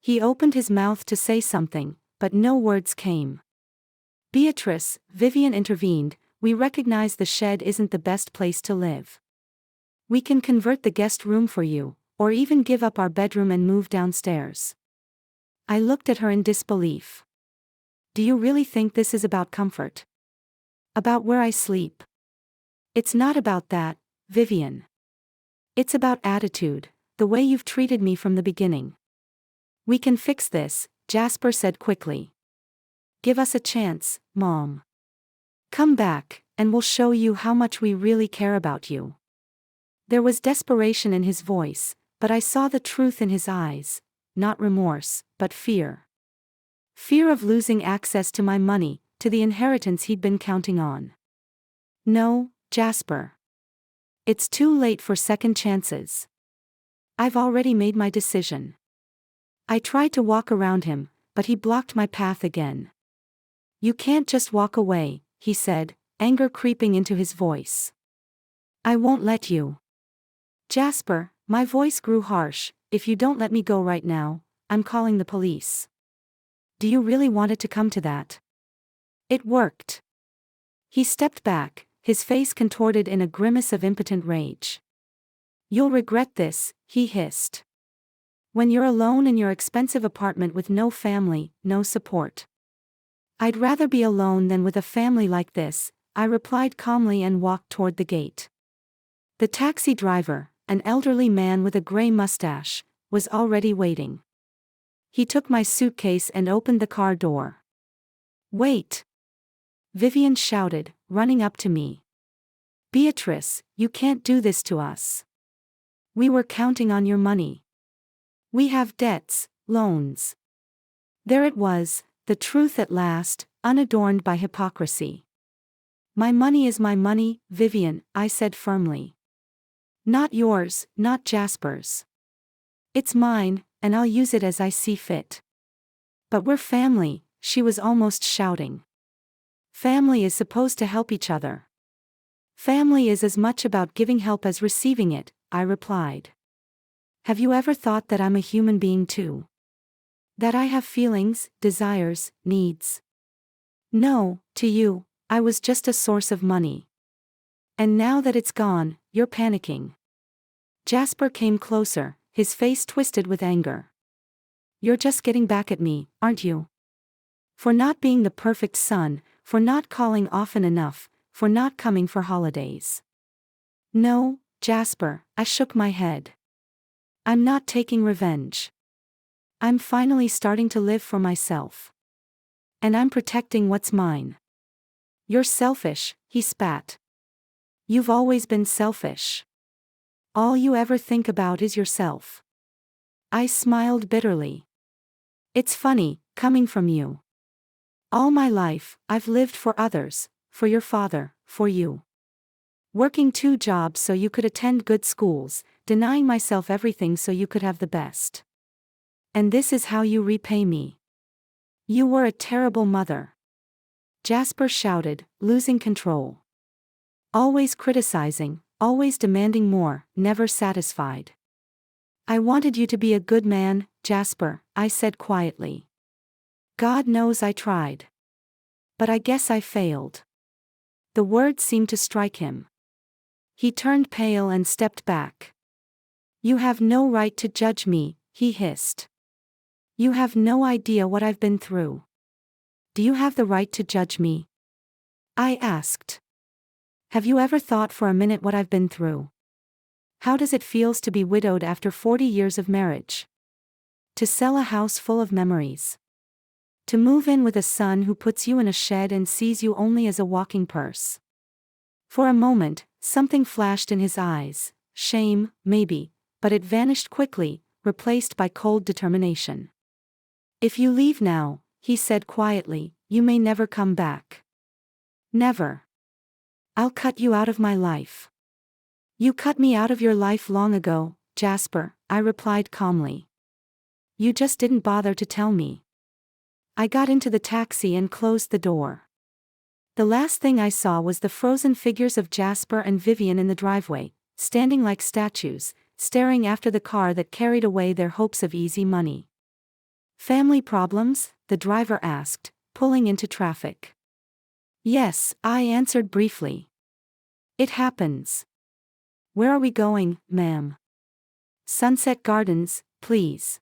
He opened his mouth to say something, but no words came. Beatrice, Vivian intervened, we recognize the shed isn't the best place to live. We can convert the guest room for you, or even give up our bedroom and move downstairs. I looked at her in disbelief. Do you really think this is about comfort? About where I sleep? It's not about that, Vivian. It's about attitude, the way you've treated me from the beginning. We can fix this, Jasper said quickly. Give us a chance, Mom. Come back, and we'll show you how much we really care about you. There was desperation in his voice, but I saw the truth in his eyes, not remorse, but fear. Fear of losing access to my money, to the inheritance he'd been counting on. No, Jasper. It's too late for second chances. I've already made my decision. I tried to walk around him, but he blocked my path again. You can't just walk away, he said, anger creeping into his voice. I won't let you. Jasper, my voice grew harsh, if you don't let me go right now, I'm calling the police. Do you really want it to come to that? It worked. He stepped back, his face contorted in a grimace of impotent rage. You'll regret this, he hissed. When you're alone in your expensive apartment with no family, no support. I'd rather be alone than with a family like this, I replied calmly and walked toward the gate. The taxi driver, an elderly man with a gray mustache, was already waiting. He took my suitcase and opened the car door. Wait! Vivian shouted, running up to me. Beatrice, you can't do this to us. We were counting on your money. We have debts, loans. There it was, the truth at last, unadorned by hypocrisy. My money is my money, Vivian, I said firmly. Not yours, not Jasper's. It's mine, and I'll use it as I see fit. But we're family, she was almost shouting. Family is supposed to help each other. Family is as much about giving help as receiving it, I replied. Have you ever thought that I'm a human being too? That I have feelings, desires, needs? No, to you, I was just a source of money. And now that it's gone, you're panicking. Jasper came closer, his face twisted with anger. You're just getting back at me, aren't you? For not being the perfect son, for not calling often enough, for not coming for holidays. No, Jasper, I shook my head. I'm not taking revenge. I'm finally starting to live for myself. And I'm protecting what's mine. You're selfish, he spat. You've always been selfish. All you ever think about is yourself. I smiled bitterly. It's funny, coming from you. All my life, I've lived for others, for your father, for you. Working 2 jobs so you could attend good schools, denying myself everything so you could have the best. And this is how you repay me. You were a terrible mother. Jasper shouted, losing control. Always criticizing, always demanding more, never satisfied. I wanted you to be a good man, Jasper, I said quietly. God knows I tried. But I guess I failed. The words seemed to strike him. He turned pale and stepped back. You have no right to judge me, he hissed. You have no idea what I've been through. Do you have the right to judge me? I asked. Have you ever thought for a minute what I've been through? How does it feel to be widowed after 40 years of marriage? To sell a house full of memories. To move in with a son who puts you in a shed and sees you only as a walking purse. For a moment, something flashed in his eyes, shame, maybe, but it vanished quickly, replaced by cold determination. If you leave now, he said quietly, you may never come back. Never. I'll cut you out of my life. You cut me out of your life long ago, Jasper, I replied calmly. You just didn't bother to tell me. I got into the taxi and closed the door. The last thing I saw was the frozen figures of Jasper and Vivian in the driveway, standing like statues, staring after the car that carried away their hopes of easy money. Family problems? The driver asked, pulling into traffic. Yes, I answered briefly. It happens. Where are we going, ma'am? Sunset Gardens, please.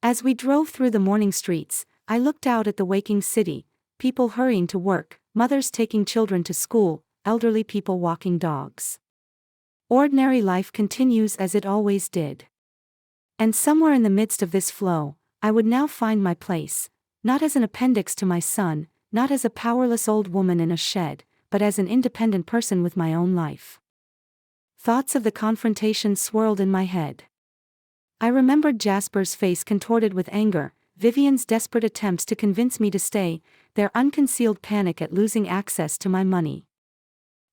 As we drove through the morning streets, I looked out at the waking city, people hurrying to work, mothers taking children to school, elderly people walking dogs. Ordinary life continues as it always did. And somewhere in the midst of this flow, I would now find my place, not as an appendix to my son, not as a powerless old woman in a shed, but as an independent person with my own life. Thoughts of the confrontation swirled in my head. I remembered Jasper's face contorted with anger, Vivian's desperate attempts to convince me to stay, their unconcealed panic at losing access to my money.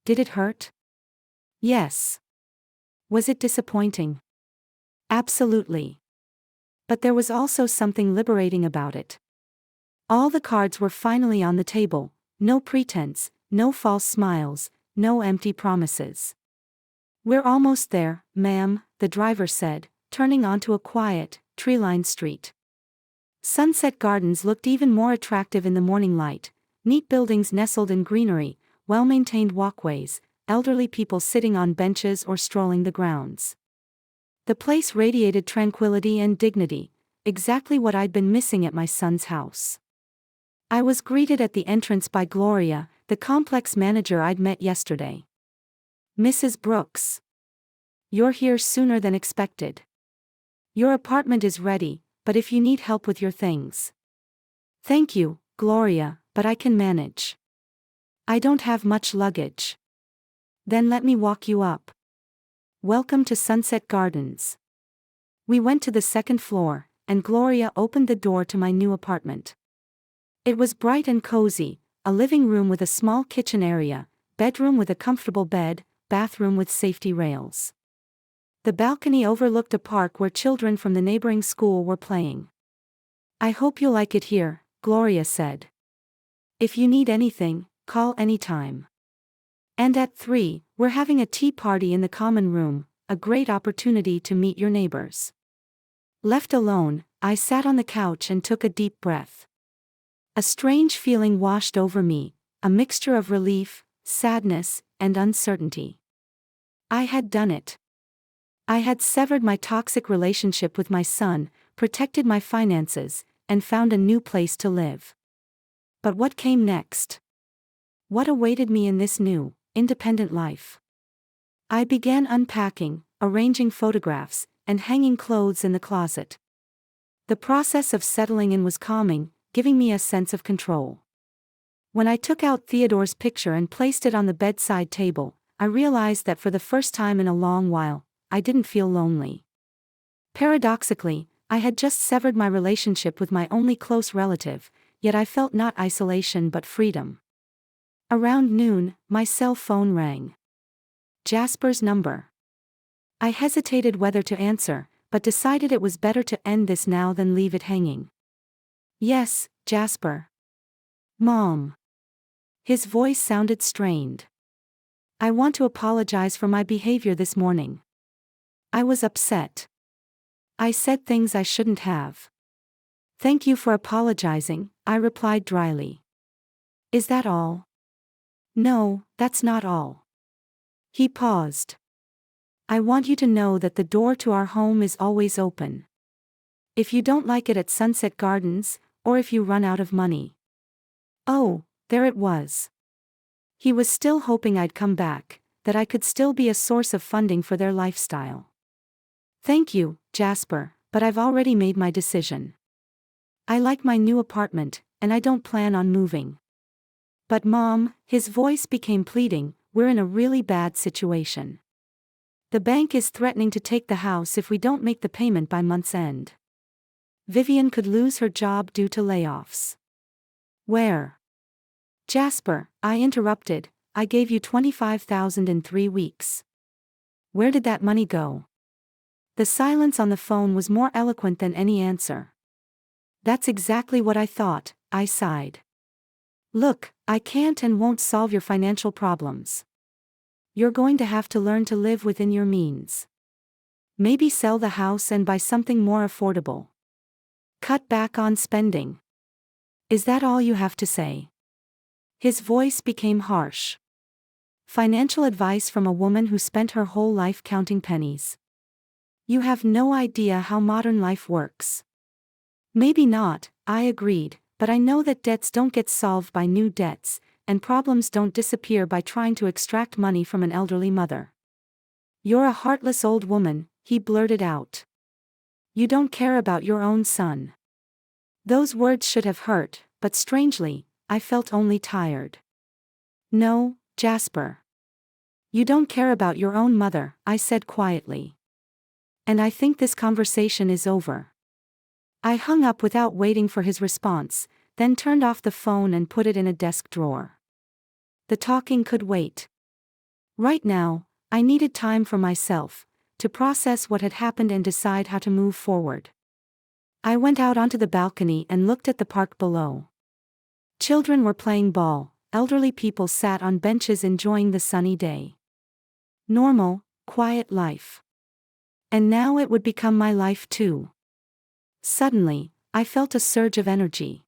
Did it hurt? Yes. Was it disappointing? Absolutely. But there was also something liberating about it. All the cards were finally on the table, no pretense, no false smiles, no empty promises. We're almost there, ma'am, the driver said, turning onto a quiet, tree-lined street. Sunset Gardens looked even more attractive in the morning light, neat buildings nestled in greenery, well-maintained walkways, elderly people sitting on benches or strolling the grounds. The place radiated tranquility and dignity, exactly what I'd been missing at my son's house. I was greeted at the entrance by Gloria, the complex manager I'd met yesterday. Mrs. Brooks. You're here sooner than expected. Your apartment is ready, but if you need help with your things. Thank you, Gloria, but I can manage. I don't have much luggage. Then let me walk you up. Welcome to Sunset Gardens. We went to the second floor, and Gloria opened the door to my new apartment. It was bright and cozy, a living room with a small kitchen area, bedroom with a comfortable bed, bathroom with safety rails. The balcony overlooked a park where children from the neighboring school were playing. I hope you'll like it here, Gloria said. If you need anything, call anytime. And at 3, we're having a tea party in the common room, a great opportunity to meet your neighbors. Left alone, I sat on the couch and took a deep breath. A strange feeling washed over me, a mixture of relief, sadness, and uncertainty. I had done it. I had severed my toxic relationship with my son, protected my finances, and found a new place to live. But what came next? What awaited me in this new, independent life? I began unpacking, arranging photographs, and hanging clothes in the closet. The process of settling in was calming, giving me a sense of control. When I took out Theodore's picture and placed it on the bedside table, I realized that for the first time in a long while, I didn't feel lonely. Paradoxically, I had just severed my relationship with my only close relative, yet I felt not isolation but freedom. Around noon, my cell phone rang. Jasper's number. I hesitated whether to answer, but decided it was better to end this now than leave it hanging. Yes, Jasper. Mom. His voice sounded strained. I want to apologize for my behavior this morning. I was upset. I said things I shouldn't have. Thank you for apologizing, I replied dryly. Is that all? No, that's not all. He paused. I want you to know that the door to our home is always open. If you don't like it at Sunset Gardens, or if you run out of money. Oh, there it was. He was still hoping I'd come back, that I could still be a source of funding for their lifestyle. Thank you, Jasper, but I've already made my decision. I like my new apartment, and I don't plan on moving. But Mom, his voice became pleading, we're in a really bad situation. The bank is threatening to take the house if we don't make the payment by month's end. Vivian could lose her job due to layoffs. Where? Jasper, I interrupted, I gave you $25,000 in 3 weeks. Where did that money go? The silence on the phone was more eloquent than any answer. That's exactly what I thought, I sighed. Look, I can't and won't solve your financial problems. You're going to have to learn to live within your means. Maybe sell the house and buy something more affordable. Cut back on spending. Is that all you have to say? His voice became harsh. Financial advice from a woman who spent her whole life counting pennies. You have no idea how modern life works. Maybe not, I agreed, but I know that debts don't get solved by new debts, and problems don't disappear by trying to extract money from an elderly mother. You're a heartless old woman, he blurted out. You don't care about your own son. Those words should have hurt, but strangely, I felt only tired. No, Jasper. You don't care about your own mother, I said quietly. And I think this conversation is over. I hung up without waiting for his response, then turned off the phone and put it in a desk drawer. The talking could wait. Right now, I needed time for myself, to process what had happened and decide how to move forward. I went out onto the balcony and looked at the park below. Children were playing ball, elderly people sat on benches enjoying the sunny day. Normal, quiet life. And now it would become my life too. Suddenly, I felt a surge of energy.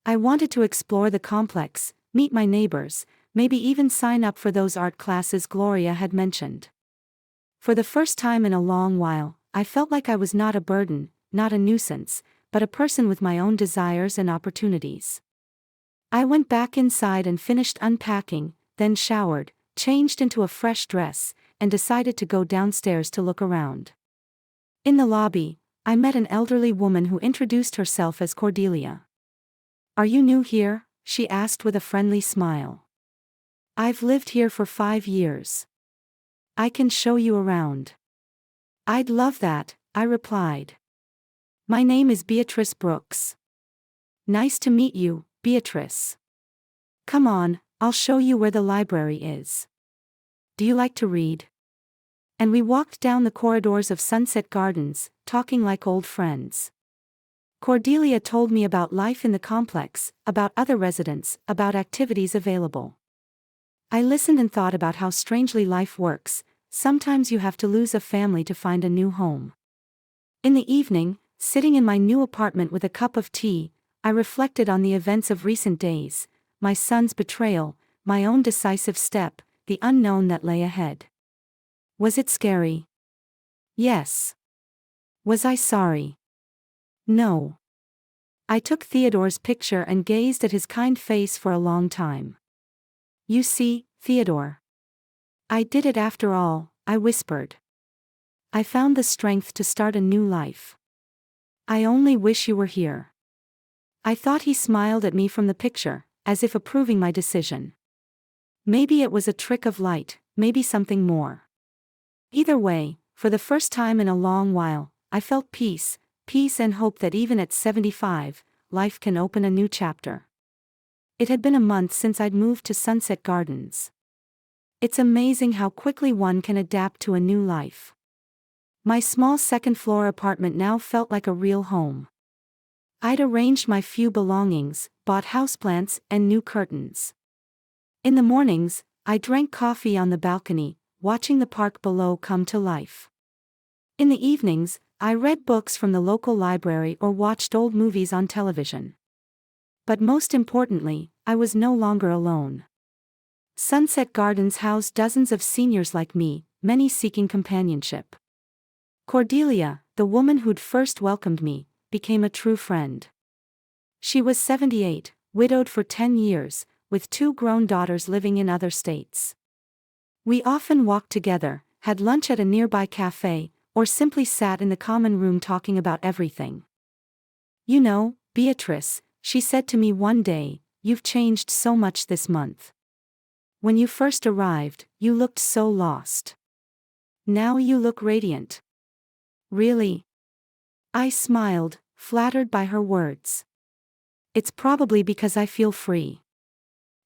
I wanted to explore the complex, meet my neighbors, maybe even sign up for those art classes Gloria had mentioned. For the first time in a long while, I felt like I was not a burden, not a nuisance, but a person with my own desires and opportunities. I went back inside and finished unpacking, then showered, changed into a fresh dress, and decided to go downstairs to look around. In the lobby, I met an elderly woman who introduced herself as Cordelia. Are you new here? She asked with a friendly smile. I've lived here for 5 years. I can show you around. I'd love that, I replied. My name is Beatrice Brooks. Nice to meet you, Beatrice. Come on, I'll show you where the library is. Do you like to read? And we walked down the corridors of Sunset Gardens, talking like old friends. Cordelia told me about life in the complex, about other residents, about activities available. I listened and thought about how strangely life works. Sometimes you have to lose a family to find a new home. In the evening, sitting in my new apartment with a cup of tea, I reflected on the events of recent days, my son's betrayal, my own decisive step, the unknown that lay ahead. Was it scary? Yes. Was I sorry? No. I took Theodore's picture and gazed at his kind face for a long time. You see, Theodore. I did it after all, I whispered. I found the strength to start a new life. I only wish you were here. I thought he smiled at me from the picture, as if approving my decision. Maybe it was a trick of light, maybe something more. Either way, for the first time in a long while, I felt peace and hope that even at 75, life can open a new chapter. It had been a month since I'd moved to Sunset Gardens. It's amazing how quickly one can adapt to a new life. My small second-floor apartment now felt like a real home. I'd arranged my few belongings, bought houseplants and new curtains. In the mornings, I drank coffee on the balcony, watching the park below come to life. In the evenings, I read books from the local library or watched old movies on television. But most importantly, I was no longer alone. Sunset Gardens housed dozens of seniors like me, many seeking companionship. Cordelia, the woman who'd first welcomed me, became a true friend. She was 78, widowed for 10 years, with 2 grown daughters living in other states. We often walked together, had lunch at a nearby cafe, or simply sat in the common room talking about everything. "You know, Beatrice," she said to me one day, "you've changed so much this month. When you first arrived, you looked so lost. Now you look radiant." "Really?" I smiled, flattered by her words. "It's probably because I feel free.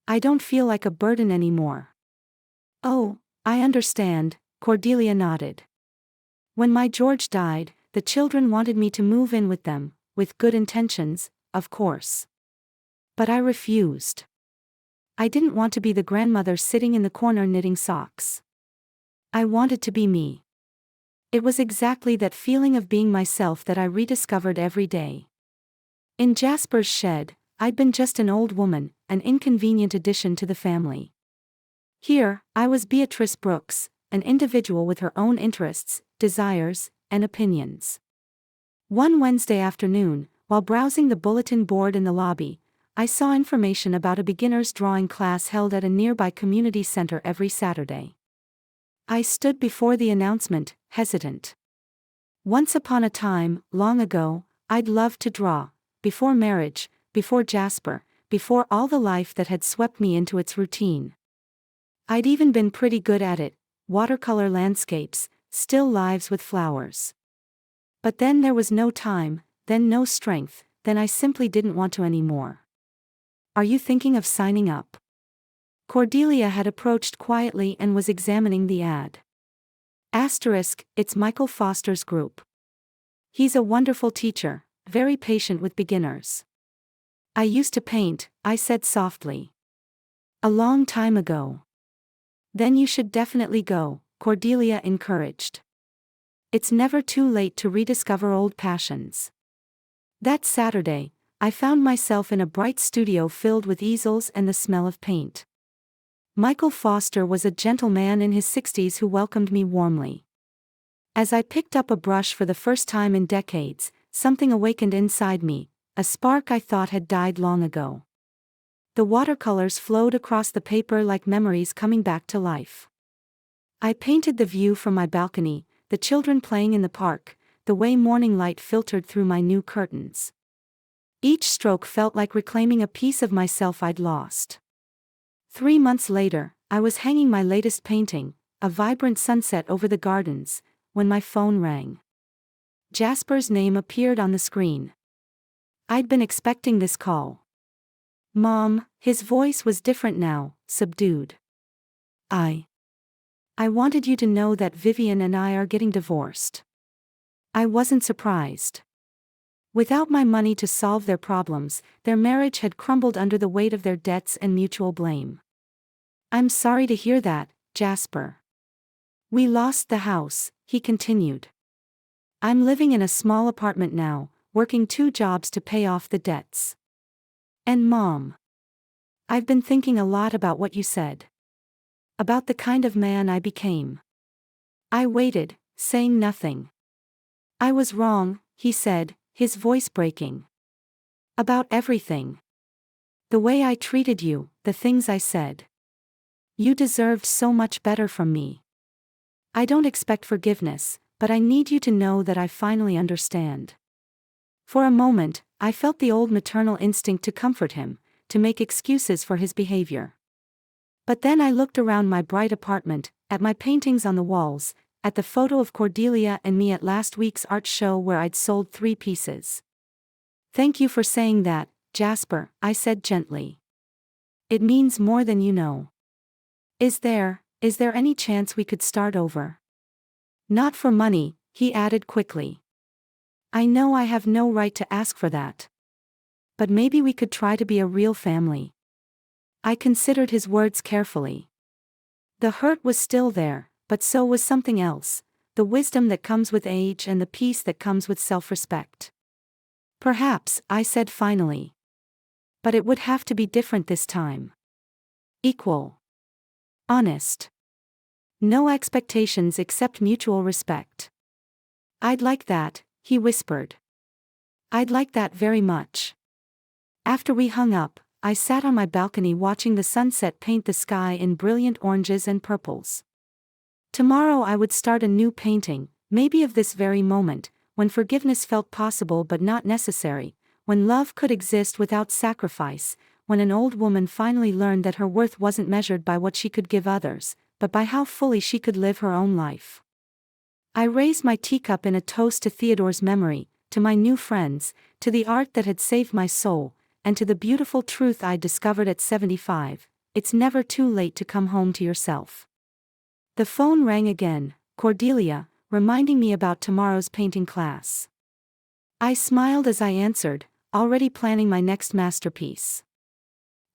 I don't feel like a burden anymore." "Oh, I understand," Cordelia nodded. "When my George died, the children wanted me to move in with them, with good intentions, of course. But I refused. I didn't want to be the grandmother sitting in the corner knitting socks. I wanted to be me. It was exactly that feeling of being myself that I rediscovered every day. In Jasper's shed, I'd been just an old woman, an inconvenient addition to the family. Here, I was Beatrice Brooks, an individual with her own interests, desires, and opinions. One Wednesday afternoon, while browsing the bulletin board in the lobby, I saw information about a beginner's drawing class held at a nearby community center every Saturday. I stood before the announcement, hesitant. Once upon a time, long ago, I'd loved to draw, before marriage, before Jasper, before all the life that had swept me into its routine. I'd even been pretty good at it, watercolor landscapes, still lives with flowers. But then there was no time, then no strength, then I simply didn't want to anymore. "Are you thinking of signing up?" Cordelia had approached quietly and was examining the ad. It's Michael Foster's group. He's a wonderful teacher, very patient with beginners. "I used to paint," I said softly. "A long time ago." "Then you should definitely go," Cordelia encouraged. "It's never too late to rediscover old passions." That Saturday, I found myself in a bright studio filled with easels and the smell of paint. Michael Foster was a gentleman in his 60s who welcomed me warmly. As I picked up a brush for the first time in decades, something awakened inside me, a spark I thought had died long ago. The watercolors flowed across the paper like memories coming back to life. I painted the view from my balcony, the children playing in the park, the way morning light filtered through my new curtains. Each stroke felt like reclaiming a piece of myself I'd lost. 3 months later, I was hanging my latest painting, a vibrant sunset over the gardens, when my phone rang. Jasper's name appeared on the screen. I'd been expecting this call. "Mom," his voice was different now, subdued. I wanted you to know that Vivian and I are getting divorced." I wasn't surprised. Without my money to solve their problems, their marriage had crumbled under the weight of their debts and mutual blame. "I'm sorry to hear that, Jasper." "We lost the house," he continued. "I'm living in a small apartment now, working 2 jobs to pay off the debts. And Mom, I've been thinking a lot about what you said. About the kind of man I became." I waited, saying nothing. "I was wrong," he said, his voice breaking. "About everything. The way I treated you, the things I said. You deserved so much better from me. I don't expect forgiveness, but I need you to know that I finally understand." For a moment, I felt the old maternal instinct to comfort him, to make excuses for his behavior. But then I looked around my bright apartment, at my paintings on the walls, at the photo of Cordelia and me at last week's art show where I'd sold 3 pieces. "Thank you for saying that, Jasper," I said gently. "It means more than you know. Is there any chance we could start over?" "Not for money," he added quickly. "I know I have no right to ask for that. But maybe we could try to be a real family." I considered his words carefully. The hurt was still there, but so was something else, the wisdom that comes with age and the peace that comes with self-respect. Perhaps, I said finally. But it would have to be different this time. Equal. Honest. No expectations except mutual respect. I'd like that, he whispered. I'd like that very much. After we hung up, I sat on my balcony watching the sunset paint the sky in brilliant oranges and purples. Tomorrow I would start a new painting, maybe of this very moment, when forgiveness felt possible but not necessary, when love could exist without sacrifice, when an old woman finally learned that her worth wasn't measured by what she could give others, but by how fully she could live her own life. I raised my teacup in a toast to Theodore's memory, to my new friends, to the art that had saved my soul, and to the beautiful truth I discovered at 75, it's never too late to come home to yourself. The phone rang again, Cordelia, reminding me about tomorrow's painting class. I smiled as I answered, already planning my next masterpiece.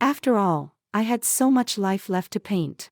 After all, I had so much life left to paint.